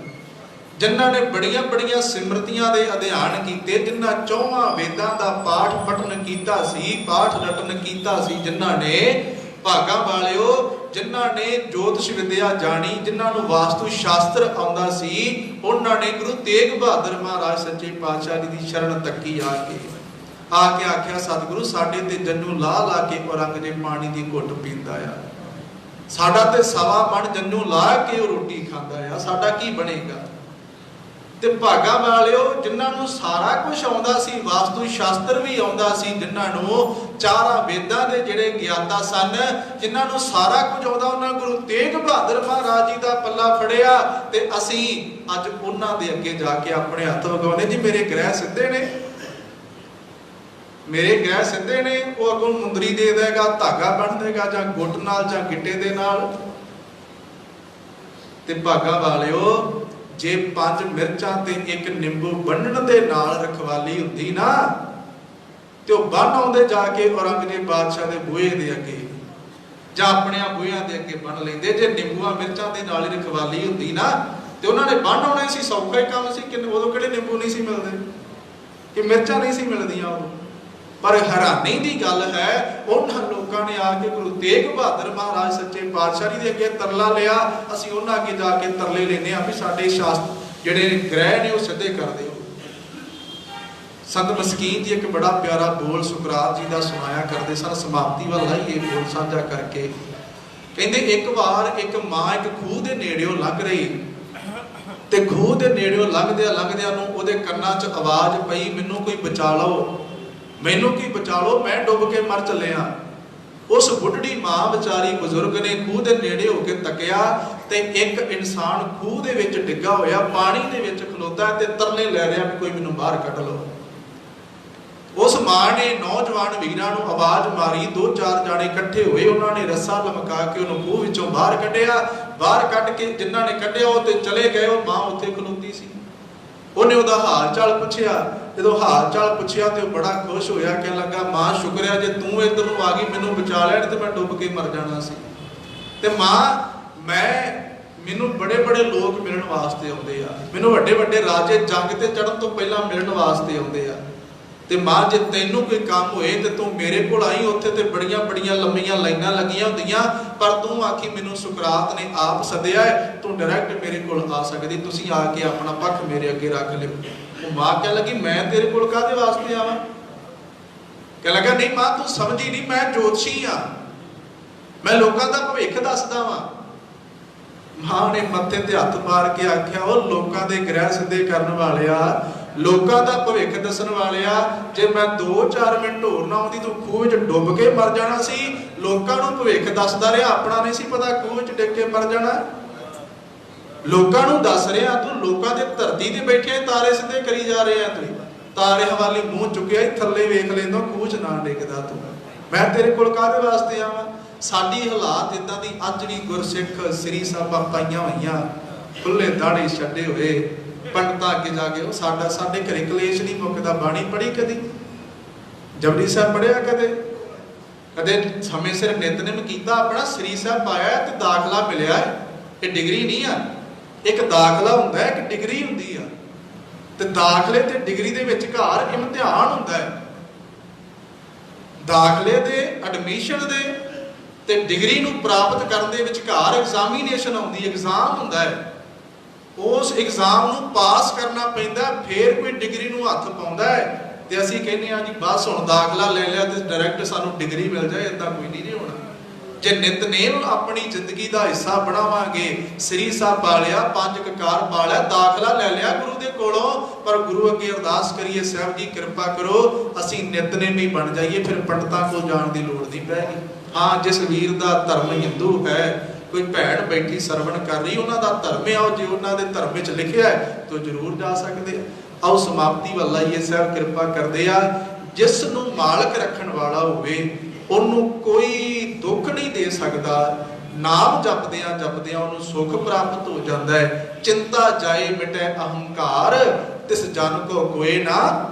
S1: जिन्हां ने बड़ियां बड़ियां सिमरतियां दे अध्ययन कीते, जिन्हां 4 वेदां दा पाठ पठन कीता सी, पाठ रटन कीता सी, जिन्हां ने भागां वालिओ, जिन्हां ने ज्योतिष विद्या जानी, जिन्हां नूं वास्तु शास्त्र आउंदा सी, उन्हां ने गुरु तेग बहादुर महाराज सच्चे पातशाह जी दी शरण तक्की आके आख्या सतगुरु साडे ते जन्नू ला ला के औरंगजेब पानी दी घुट पींदा आ, साडा ते सवा मन जन्नू ला के रोटी खांदा आ, साडा की बनेगा। ते भागा वालिओ, जिन्हां नूं सारा कुछ आउंदा सी, वास्तु शास्त्र भी आउंदा सी, जिन्हां नूं 4 वेदां दे जिहड़े ज्ञाता सन, जिन्हां नूं सारा कुछ आउंदा, उन्हां गुरु तेग बहादुर महाराज जी दा पल्ला फड़िया। ते असीं अज उन्हां दे अगे जाके अपने हत्थ वगाउने, जी मेरे ग्रह सिद्धे ने, मेरे ग्रह सिद्धे ने। वो अगों मुंदरी दे देगा, धागा बन देगा, जां गुट नाल जां गिट्टे दे नाल। ते भागा वालिओ, जे 5 मिर्चां ते 1 निंबू बन्नण दे नाल रखवाली हुंदी ना, ते ओह बन आउंदे जाके औरंगजेब बादशाह दे बूहे दे अगे, जां अपने बूहियां दे अगे बन लैंदे। जे निंबूआं मिर्चां दे नाल ही रखवाली हुंदी ना, ते उन्हां ने बन आउणे सी, सौखा ही काम सी। कि उदों किहड़े निंबू नहीं सी मिलदे, कि मिर्चां नहीं सी मिलदियां उदों। पर हैरानी की गल है, उन्होंने लोगों ने आके गुरु तेग बहादुर महाराज सच्चे पातशाह जी के अगे तरला लिया। असीं उन्हां अगे जाके तरले लेने भी साडे शास्त्र जिहड़े ग्रह ने वो सिद्धे कर दिओ। संत मस्कीन जी एक बड़ा प्यारा बोल सुकरात जी का सुनाया करते सन, समाप्ति वाल आइए बोल साझा करके। ਕਹਿੰਦੇ ਇੱਕ ਵਾਰ ਇੱਕ ਮਾਂ ਇੱਕ ਖੂਹ ਦੇ ਨੇੜਿਓਂ ਲੰਘ ਰਹੀ, ਤੇ ਖੂਹ ਦੇ ਨੇੜਿਓਂ ਲੰਘਦਿਆਂ ਨੂੰ ਉਹਦੇ ਕੰਨਾਂ 'ਚ ਆਵਾਜ਼ ਪਈ, ਮੈਨੂੰ ਕੋਈ ਬਚਾ ਲਓ, ਮੈਨੂੰ ਕੀ ਬਚਾ ਲਓ, ਮੈਂ ਡੁੱਬ ਕੇ ਮਰ ਚੱਲਿਆ। ਉਸ ਬੁੱਢੜੀ ਮਾਂ ਵਿਚਾਰੀ ਬਜ਼ੁਰਗ ਨੇ ਖੂਹ ਦੇ ਨੇੜੇ ਹੋ ਕੇ ਤੱਕਿਆ ਤੇ ਇੱਕ ਇਨਸਾਨ ਖੂਹ ਦੇ ਵਿੱਚ ਡਿੱਗਾ ਹੋਇਆ ਪਾਣੀ ਦੇ ਵਿੱਚ ਖਲੋਤਾ ਤੇ ਤਰਲੇ ਲੈ ਰਿਹਾ ਵੀ ਕੋਈ ਮੈਨੂੰ ਬਾਹਰ ਕੱਢ ਲਓ। ਉਸ ਮਾਂ ਨੇ ਨੌਜਵਾਨ ਵੀਰਾਂ ਨੂੰ ਆਵਾਜ਼ ਮਾਰੀ, 2-4 ਜਾਣੇ ਇਕੱਠੇ ਹੋਏ, ਉਹਨਾਂ ਨੇ ਰੱਸਾ ਲਮਕਾ ਕੇ ਉਹਨੂੰ ਖੂਹ ਵਿੱਚੋਂ ਬਾਹਰ ਕੱਢਿਆ। ਬਾਹਰ ਕੱਢ ਕੇ ਜਿਨ੍ਹਾਂ ਨੇ ਕੱਢਿਆ ਉਹ ਤੇ ਚਲੇ ਗਏ, ਉਹ ਮਾਂ ਉੱਥੇ ਖਲੋਤੀ ਸੀ। ਉਹਨੇ ਉਹਦਾ ਹਾਲ ਚਾਲ ਪੁੱਛਿਆ, ਜਦੋਂ ਹਾਲ ਚਾਲ ਪੁੱਛਿਆ ਤੇ ਉਹ ਬੜਾ ਖੁਸ਼ ਹੋਇਆ, ਕਹਿਣ ਲੱਗਾ ਮਾਂ ਸ਼ੁਕਰ ਹੈ ਜੇ ਤੂੰ ਇੱਧਰ ਨੂੰ ਆ ਗਈ, ਮੈਨੂੰ ਬਚਾ ਲਿਆ ਤੇ ਮੈਂ ਡੁੱਬ ਕੇ ਮਰ ਜਾਣਾ ਸੀ। ਤੇ ਮਾਂ ਮੈਨੂੰ ਬੜੇ ਲੋਕ ਮਿਲਣ ਵਾਸਤੇ ਆਉਂਦੇ ਆ, ਮੈਨੂੰ ਵੱਡੇ ਰਾਜੇ ਜੰਗ ਤੇ ਚੜ੍ਹਨ ਤੋਂ ਪਹਿਲਾਂ ਮਿਲਣ ਵਾਸਤੇ ਆਉਂਦੇ ਆ, ਤੇ ਮਾਂ ਜੇ ਤੈਨੂੰ ਕੋਈ ਕੰਮ ਹੋਏ ਤੇ ਤੂੰ ਮੇਰੇ ਕੋਲ ਆਈ। ਉੱਥੇ ਤੇ ਬੜੀਆਂ ਲੰਮੀਆਂ ਲਾਈਨਾਂ ਲੱਗੀਆਂ ਹੁੰਦੀਆਂ, ਪਰ ਤੂੰ ਆਖੀ ਮੈਨੂੰ ਸੁਕਰਾਤ ਨੇ ਆਪ ਸੱਦਿਆ, ਤੂੰ ਡਾਇਰੈਕਟ ਮੇਰੇ ਕੋਲ ਆ ਸਕਦੀ, ਤੁਸੀਂ ਆ ਕੇ ਆਪਣਾ ਪੱਖ ਮੇਰੇ ਅੱਗੇ ਰੱਖ ਲਿਓ। ਉਹ ਮਾਂ ਕਹਿ ਲੱਗੀ ਮੈਂ ਤੇਰੇ ਕੋਲ ਕਾਹਦੇ ਵਾਸਤੇ ਆਵਾਂ? ਕਹਿ ਲੱਗਾ ਨਹੀਂ ਮਾਂ ਤੂੰ ਸਮਝੀ ਨਹੀਂ, ਮੈਂ ਜੋਤਸ਼ੀ ਆ, ਮੈਂ ਲੋਕਾਂ ਦਾ ਭਵਿੱਖ ਦੱਸਦਾ ਵਾਂ। ਮਾਂ ਨੇ ਮੱਥੇ ਤੇ ਹੱਥ ਮਾਰ ਕੇ ਆਖਿਆ, ਉਹ ਲੋਕਾਂ ਦੇ ਗ੍ਰਹਿ ਸਿੱਧੇ ਕਰਨ ਵਾਲਿਆ, ਲੋਕਾਂ ਦਾ ਭਵਿੱਖ ਦੱਸਣ ਵਾਲਿਆ, ਜੇ ਮੈਂ 2-4 ਮਿੰਟ ਹੋਰ ਨਾ ਆਉਂਦੀ ਤੂੰ ਖੂਹ ਵਿੱਚ ਡੁੱਬ ਕੇ ਮਰ ਜਾਣਾ ਸੀ। ਲੋਕਾਂ ਨੂੰ ਭਵਿੱਖ ਦੱਸਦਾ ਰਿਹਾ, ਆਪਣਾ ਨਹੀਂ ਸੀ ਪਤਾ ਖੂਹ ਵਿੱਚ ਡਿੱਗ ਕੇ ਮਰ ਜਾਣਾ। ਲੋਕਾਂ ਨੂੰ ਦੱਸ ਰਿਹਾ ਤੂੰ, ਲੋਕਾਂ ਦੇ ਧਰਤੀ ਤੇ ਬੈਠੇ ਤਾਰੇ ਸਿੱਧੇ ਕਰੀ ਜਾ ਰਹੇ ਆ, ਤੂੰ ਤਾਰੇ ਹਵਾਲੇ ਮੂੰਹ ਚੁੱਕਿਆ, ਥੱਲੇ ਵੇਖ ਲੈਂਦਾ ਖੂਹ 'ਚ ਨਾ ਡਿੱਗਦਾ ਤੂੰ, ਮੈਂ ਤੇਰੇ ਕੋਲ ਕਾਹਦੇ ਵਾਸਤੇ ਆਵਾਂ? ਸਾਡੀ ਹਾਲਾਤ ਇਦਾਂ ਦੀ, ਅੱਜ ਵੀ ਗੁਰਸਿੱਖ ਸ੍ਰੀ ਸਾਹਿਬਾਂ ਪਾਈਆਂ ਹੋਈਆਂ, ਖੁੱਲੇ ਦਾੜੇ ਛੱਡੇ ਹੋਏ, ਪੰਡਤਾਂ ਅੱਗੇ ਜਾ ਕੇ ਉਹ ਸਾਡੇ ਘਰੇ ਕਲੇਸ਼ ਨਹੀਂ ਮੁੱਕਦਾ। ਬਾਣੀ ਪੜ੍ਹੀ ਕਦੀ? ਜਪਜੀ ਸਾਹਿਬ ਪੜ੍ਹਿਆ ਕਦੇ ਸਮੇਂ ਸਿਰ ਨਿਤਨੇਮ ਕੀਤਾ, ਆਪਣਾ ਸ੍ਰੀ ਸਾਹਿਬ ਪਾਇਆ ਤੇ ਦਾਖਲਾ ਮਿਲਿਆ। ਇਹ ਡਿਗਰੀ ਨਹੀਂ ਆ, ਇੱਕ ਦਾਖਲਾ ਹੁੰਦਾ ਹੈ, ਇੱਕ ਡਿਗਰੀ ਹੁੰਦੀ ਆ, ਤੇ ਦਾਖਲੇ ਤੇ ਡਿਗਰੀ ਦੇ ਵਿਚਕਾਰ ਇਮਤਿਹਾਨ ਹੁੰਦਾ ਹੈ। ਦਾਖਲੇ ਦੇ ਐਡਮਿਸ਼ਨ ਦੇ ਤੇ ਡਿਗਰੀ ਨੂੰ ਪ੍ਰਾਪਤ ਕਰਨ ਦੇ ਵਿਚਕਾਰ ਐਗਜ਼ਾਮੀਨੇਸ਼ਨ ਆਉਂਦੀ, ਐਗਜ਼ਾਮ ਹੁੰਦਾ ਹੈ। ਉਸ ਐਗਜ਼ਾਮ ਨੂੰ ਪਾਸ ਕਰਨਾ ਪੈਂਦਾ, ਫੇਰ ਕੋਈ ਡਿਗਰੀ ਨੂੰ ਹੱਥ ਪਾਉਂਦਾ ਹੈ। ਤੇ ਅਸੀਂ ਕਹਿੰਦੇ ਹਾਂ ਜੀ ਬਸ ਹੁਣ ਦਾਖਲਾ ਲੈ ਲਿਆ ਤੇ ਡਾਇਰੈਕਟ ਸਾਨੂੰ ਡਿਗਰੀ ਮਿਲ ਜਾਏ, ਏਦਾਂ ਕੋਈ ਨਹੀਂ ਹੋਣਾ। ਜੇ ਨਿਤਨੇਮ ਆਪਣੀ ਜ਼ਿੰਦਗੀ ਦਾ ਹਿੱਸਾ ਬਣਾਵਾਂਗੇ, ਸ੍ਰੀ ਸਾਹਿਬ ਪਾਲਿਆ, 5 ਕਕਾਰ ਪਾਲਿਆ, ਦਾਖਲਾ ਲੈ ਲਿਆ ਗੁਰੂ ਦੇ ਕੋਲੋਂ, ਪਰ ਗੁਰੂ ਅੱਗੇ ਅਰਦਾਸ ਕਰੀਏ ਸਾਹਿਬ ਜੀ ਕਿਰਪਾ ਕਰੋ ਅਸੀਂ ਨਿਤਨੇਮੀ ਬਣ ਜਾਈਏ, ਫਿਰ ਪੰਡਤਾਂ ਕੋਲ ਜਾਣ ਦੀ ਲੋੜ ਨਹੀਂ ਪੈਗੀ। ਹਾਂ, ਜਿਸ ਵੀਰ ਦਾ ਧਰਮ ਹਿੰਦੂ ਹੈ, ਕੋਈ ਭੈਣ ਬੈਠੀ ਸਰਵਣ ਕਰ ਰਹੀ, ਉਹਨਾਂ ਦਾ ਧਰਮ ਹੈ, ਜੇ ਉਹਨਾਂ ਦੇ ਧਰਮ ਵਿੱਚ ਲਿਖਿਆ ਹੈ ਤਾਂ ਜ਼ਰੂਰ ਜਾ ਸਕਦੇ ਆ। ਆਓ ਸਮਾਪਤੀ ਵੱਲ ਆਈਏ। ਸਾਹਿਬ ਕਿਰਪਾ ਕਰਦੇ ਆ, ਜਿਸ ਨੂੰ ਮਾਲਕ ਰੱਖਣ ਵਾਲਾ ਹੋਵੇ ਉਹਨੂੰ ਕੋਈ ਦੁੱਖ ਨਹੀਂ ਦੇ ਸਕਦਾ। ਨਾਮ ਜਪਦਿਆਂ ਉਹਨੂੰ ਸੁੱਖ ਪ੍ਰਾਪਤ ਹੋ ਜਾਂਦਾ ਹੈ। ਚਿੰਤਾ ਜਾਏ ਮਿਟੇ ਅਹੰਕਾਰ, ਤਿਸ ਜਨ ਕੋ ਕੋਏ ਨਾ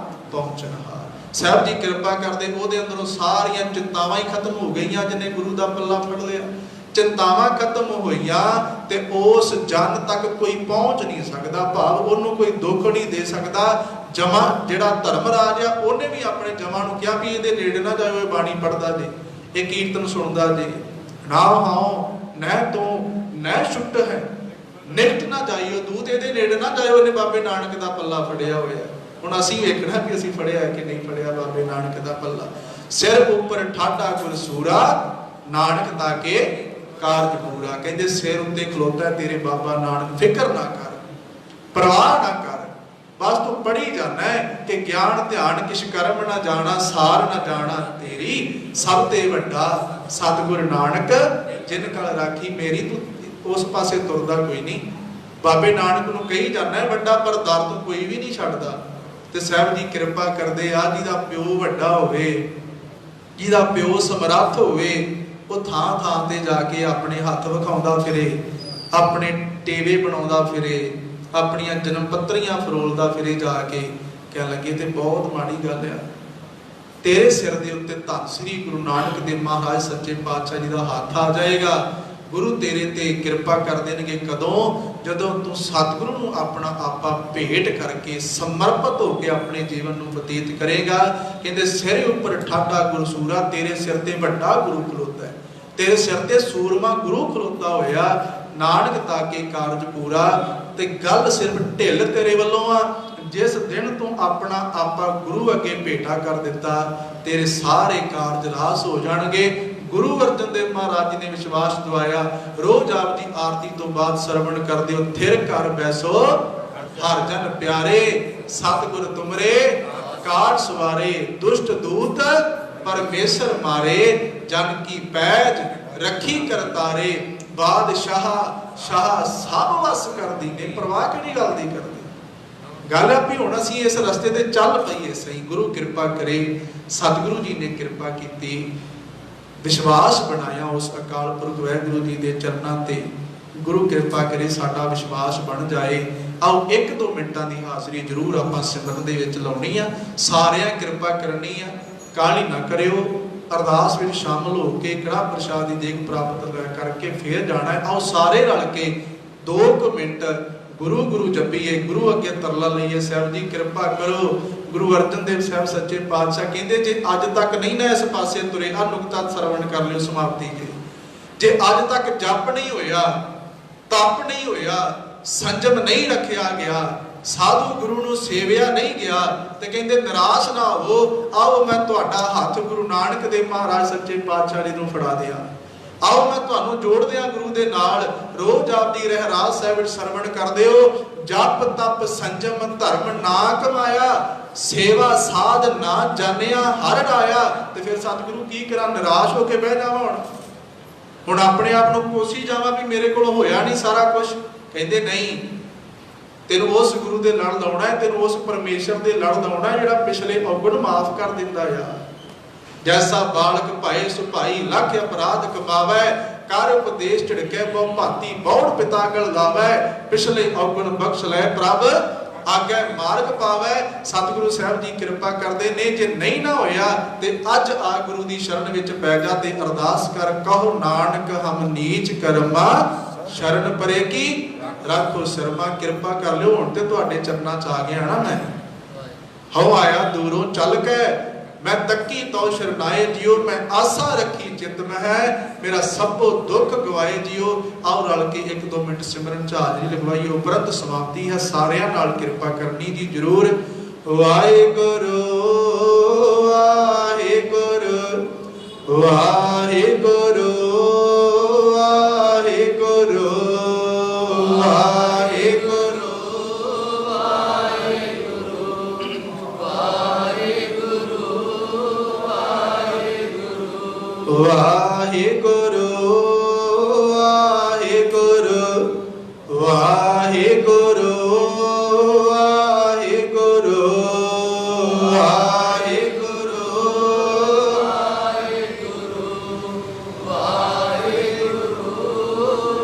S1: ਪਹੁੰਚਨਹਾਰ। ਸਾਹਿਬ ਜੀ ਕਿਰਪਾ ਕਰਦੇ, ਉਹਦੇ ਅੰਦਰੋਂ ਸਾਰੀਆਂ ਚਿੰਤਾਵਾਂ ਹੀ ਖਤਮ ਹੋ ਗਈਆਂ ਜਿਹਨੇ ਗੁਰੂ ਦਾ ਪੱਲਾ ਫੜ ਲਿਆ। ਚਿੰਤਾਵਾਂ ਖਤਮ ਹੋਈਆਂ ਤੇ ਉਸ ਜਨ ਤੱਕ ਕੋਈ ਪਹੁੰਚ ਨਹੀਂ ਸਕਦਾ, ਭਾਵ ਉਹਨੂੰ ਕੋਈ ਦੁੱਖ ਨਹੀਂ ਦੇ ਸਕਦਾ। ਜਮਾ ਜਿਹੜਾ ਧਰਮਰਾਜ ਆ, ਉਹਨੇ ਵੀ ਆਪਣੇ ਜਮਾ ਨੂੰ ਕਿਹਾ ਵੀ ਇਹਦੇ ਨੇੜੇ ਨਾ ਜਾਇਓ, ਇਹ ਬਾਣੀ ਪੜਦਾ ਜੇ, ਇਹ ਕੀਰਤਨ ਸੁਣਦਾ ਜੇ। ਨਾ ਹਾਉ ਨਹਿ ਤੂੰ ਨਹਿ ਛੁੱਟ ਹੈ, ਨਿਕਟ ਨਾ ਜਾਈਓ ਦੂਤ, ਇਹਦੇ ਨੇੜੇ ਨਾ ਜਾਇਓ, ਇਹਨੇ ਬਾਬੇ ਨਾਨਕ ਦਾ ਪੱਲਾ ਫੜਿਆ ਹੋਇਆ। ਹੁਣ ਅਸੀਂ ਵੇਖਣਾ ਵੀ ਅਸੀਂ ਫੜਿਆ ਕਿ ਨਹੀਂ ਫੜਿਆ ਬਾਬੇ ਨਾਨਕ ਦਾ ਪੱਲਾ। ਸਿਰ ਉੱਪਰ ਠਾਡਾ ਗੁਰਸੂਰਾ, ਨਾਨਕ ਦਾ ਕੇ ਕਾਰਜ ਪੂਰਾ। ਕਹਿੰਦੇ ਸਿਰ ਉੱਤੇ ਖਲੋਤਾ ਤੇਰੇ ਬਾਬਾ ਨਾਨਕ, ਫਿਕਰ ਨਾ ਕਰ, ਪਰਵਾਹ ਨਾ ਕਰ, ਬਸ ਤੂੰ ਪੜ੍ਹੀ ਜਾਣਾ ਹੈ ਕਿ ਗਿਆਨ ਧਿਆਨ ਕਿਛ ਕਰਮ ਨਾ ਜਾਣਾ, ਸਾਰ ਨਾ ਜਾਣਾ ਤੇਰੀ, ਸਭ ਤੇ ਵੱਡਾ ਸਤਿਗੁਰ ਨਾਨਕ ਜਿਨ ਕਲ ਰਾਖੀ ਮੇਰੀ। ਤੂੰ ਉਸ ਪਾਸੇ ਤੁਰਦਾ ਕੋਈ ਨਹੀਂ, ਬਾਬੇ ਨਾਨਕ ਨੂੰ ਕਹੀ ਜਾਣਾ ਵੱਡਾ, ਪਰ ਦਰ ਤੋਂ ਕੋਈ ਵੀ ਨਹੀਂ ਛੱਡਦਾ। ਤੇ ਸਾਹਿਬ ਜੀ ਕਿਰਪਾ ਕਰਦੇ ਆ, ਜਿਹਦਾ ਪਿਓ ਵੱਡਾ ਹੋਵੇ, ਜਿਹਦਾ ਪਿਓ ਸਮਰੱਥ ਹੋਵੇ, ਉਹ ਥਾਂ ਥਾਂ ਤੇ ਜਾ ਕੇ ਆਪਣੇ ਹੱਥ ਵਿਖਾਉਂਦਾ ਫਿਰੇ, ਆਪਣੇ ਟੇਵੇ ਬਣਾਉਂਦਾ ਫਿਰੇ, ਆਪਣੀਆਂ ਜਨਮ ਪੱਤਰੀਆਂ ਫਰੋਲਦਾ ਫਿਰੇ, ਜਾ ਕੇ ਕਹਿਣ ਲੱਗੇ ਤੇ ਬਹੁਤ ਮਾੜੀ ਗੱਲ ਆ। ਤੇਰੇ ਸਿਰ ਦੇ ਉੱਤੇ ਧੰਨ ਸ੍ਰੀ ਗੁਰੂ ਨਾਨਕ ਦੇਵ ਮਹਾਰਾਜ ਸੱਚੇ ਪਾਤਸ਼ਾਹ ਜੀ ਦਾ ਹੱਥ ਆ ਜਾਏਗਾ। ਗੁਰੂ ਤੇਰੇ ਤੇ ਕਿਰਪਾ ਕਰ ਦੇਣਗੇ ਕਦੋਂ? ਜਦੋਂ ਤੂੰ ਸਤਿਗੁਰੂ ਨੂੰ ਆਪਣਾ ਆਪਾ ਭੇਟ ਕਰਕੇ ਸਮਰਪਿਤ ਹੋ ਕੇ ਆਪਣੇ ਜੀਵਨ ਨੂੰ ਬਤੀਤ ਕਰੇਗਾ। ਕਹਿੰਦੇ ਸਿਰ ਉੱਪਰ ਠਾਡਾ ਗੁਰਸੂਰਾ, ਤੇਰੇ ਸਿਰ ਤੇ ਵੱਡਾ ਗੁਰੂ ਖਲੋਤਾ ਹੈ, ਤੇਰੇ ਸਿਰ ਤੇ ਸੂਰਮਾ ਗੁਰੂ ਖਲੋਤਾ ਹੋਇਆ, ਨਾਨਕ ਤਾਕੇ ਕਾਰਜ ਪੂਰਾ। ਤੇ ਗੱਲ ਸਿਰਫ ਢਿੱਲ ਤੇਰੇ ਵੱਲੋਂ ਆ। ਜਿਸ ਦਿਨ ਤੂੰ ਆਪਣਾ ਆਪਾ ਗੁਰੂ ਅੱਗੇ ਭੇਟਾ ਕਰ ਦਿੱਤਾ, ਤੇਰੇ ਸਾਰੇ ਕਾਰਜ ਰਾਸ ਹੋ ਜਾਣਗੇ। गुरु अर्जन देव महाराज जी ने विश्वास दवाया, रोज आप जी आरती तो बाद श्रवण कर दियो, थिर कर बैसो हर जन प्यारे, सतगुर तुमरे काट सवारे, दुष्ट दूत परमेश्वर मारे, जन की पैज रखी करतारे, बादशाह शाह सब वस कर दी ने। परवाह किहड़ी गल दी करदी, गल है भी हुण असीं इस रस्ते ते चल पईए सही। गुरु कृपा करे, सतगुरु जी ने कृपा की, विश्वास बनाया उस अकाल पुरख वाहिगुरू जी के चरणों ते। गुरु कृपा करे साडा विश्वास बन जाए। आओ 1-2 मिनटां दी हाज़री जरूर आपां सिमरन दे विच लाउणी आ, सारियां कृपा करनी आ, काहली ना करियो। अरदास विच शामिल हो के कड़ा प्रसाद की देख प्राप्त करके फिर जाना है। आओ सारे रल के 2 मिनट गुरु गुरु जपीए, गुरु अगे तरला लईए, साहब जी कृपा करो। गुरु अर्जन देव साहब सच्चे पातशाह कहते जे अज तक नहीं ना इस पासे तुरे, आ नुकता श्रवण कर लियो समाप्ति के। जे अज तक जप नहीं होया, तप नहीं होया, संजम नहीं रखिया गया, साधु गुरु नूं सेविया नहीं गया, तो कहते निराश ना हो। आओ मैं तुहाडा हथ गुरु नानक देव महाराज सच्चे पातशाह जी नूं फड़ा दिया। आओ मैं तुहानूं जोड़ दिया गुरु दे नाल। रोज आप दी रहरास साहिब विच सरवण करदे हो, जप तप संजम धर्म ना कमाया, सेवा साध ना जानिया हर डाया। तो फिर सतगुरु की करा, निराश होके बह जावां हुण अपने आप नूं कोसी जावां भी मेरे कोल होया नहीं सारा कुछ। कहते नहीं, तेनू उस गुरु दे लड़ लाउणा है, तेनू उस परमेश्वर दे लड़ लाउणा है जिहड़ा पिछले अवगुण माफ कर दिंदा आ। जैसा बालक भाए सुभाई लख अपराध कमावै, कर उपदेश झिड़कै बहु भांति बहुड़ पिता गल लावै, पिछले अवगुण बख्श लै प्रभ आगे मार्ग पावै। सतगुरु साहब जी कृपा करते ने, जे नहीं ना होया ते अज आ गुरु दी शरण विच पै जा ते अरदास कर, कहो नानक हम नीच कर्मा शरण परे की रखो शर्मा। कृपा कर लियो, हुण ते तुहाडे चरनां च आ गया ना मैं। हो आया दूरों चल के, मैं तकी तो शरनाए जियो, मैं आशा रखी चित में है, मेरा सबो दुख गवाए जियो। आओ रल के 1-2 मिनट सिमरन च हाज़री लगवाइए, उपरंत समाप्ति है। सारियां नाल कृपा करनी जी जरूर। वाहिगुरू वाहिगुरू वाहिगुरू वाहिगुरू वाहिगुरू वाहिगुरू वाहिगुरू वाहिगुरू वाहिगुरू वाहिगुरू वाहिगुरू वाहिगुरू वाहिगुरू वाहिगुरू वाहिगुरू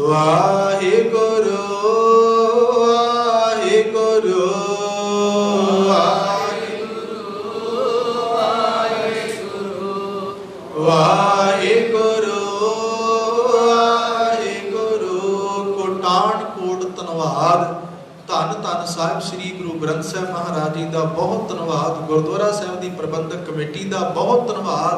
S1: वाहिगुरू वाहिगुरू वाहिगुरू वाहिगुरू। कोटान कोट धन्नवाद। धन धन साहिब श्री गुरु ग्रंथ साहिब महाराज जी का बहुत धन्नवाद। गुरुद्वारा साहिब की प्रबंधक कमेटी का बहुत धन्नवाद।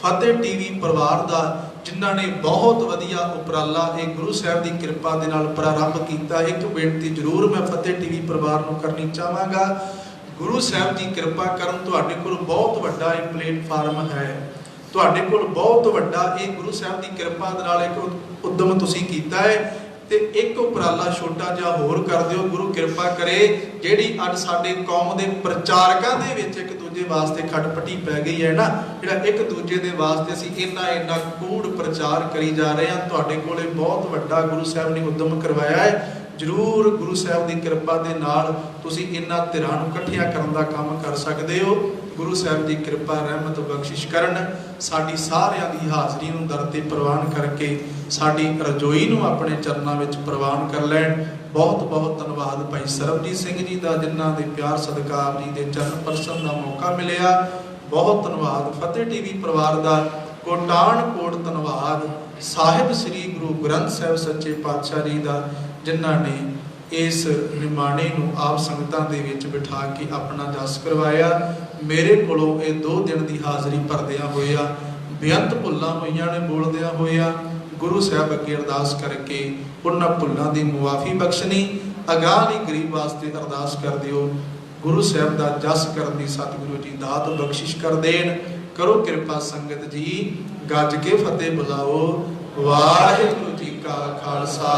S1: फतेह टीवी परिवार का जिन्हों ने बहुत वधिया उपराला एक गुरु साहिब की कृपा के नाल प्रारंभ किया। एक बेनती जरूर मैं फतेह टीवी परिवार को करनी चाहांगा, गुरु साहिब की कृपा करन तुहाडे कोल बहुत वड्डा एक प्लेटफार्म है, तुहाडे कोल बहुत वड्डा एक गुरु साहिब की कृपा दे नाल एक उद्यम तुसीं कीता है। ते एक उपराला छोटा जिहा होर कर दिओ, गुरु कृपा करे जिहड़ी अज साडे कौम दे प्रचारकां दे विच एक दूजे वास्ते खटपटी पै गई है ना, जिहड़ा एक दूजे दे वास्ते असीं इन्ना कूड़ प्रचार करी जा रहे हैं। तुहाडे कोले बहुत वड्डा गुरु साहिब ने उद्यम करवाया है। जरूर गुरु साहिब की कृपा दे नाल तुसीं इन्हां धिरां नूं इकट्ठियां करन दा काम कर सकदे हो। गुरु साहिब की कृपा रहमत बख्शिश करन, साडी सारियां दी हाज़री नूं दर ते प्रवान करके साडी रजोई नूं अपने चरनां विच प्रवान कर लैण। बहुत बहुत धन्नवाद भाई सरबजीत सिंह जी का, जिन्हां दे प्यार सदका आप जी के चरण परसन का मौका मिलिया। बहुत धन्नवाद फतेह टीवी परिवार का, कोटान कोट धन्नवाद। साहिब श्री गुरु ग्रंथ साहिब सच्चे पातशाह जी का, जिन्हों ने इस निमाणे नूं आप संगतां दे विच बिठा के अपना जस करवाया। मेरे कोलों ये 2 दिन की हाज़री भरदियां होया बेअंत भुल्लां होईयां ने बोलदियां होया गुरु साहब अगे अरदास करके उन्हां भुल्लां दी मुआफ़ी बख्शनी। अगाह नहीं गरीब वास्ते अरदास कर दिओ, गुरु साहब का जस करन दी सतगुरु जी दात बख्शिश कर देन। करो कृपा संगत जी, गज के फतेह बुलाओ। वाहिगुरू जी का खालसा,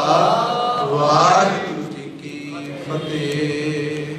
S1: वाहिगुरू जी की फतेह।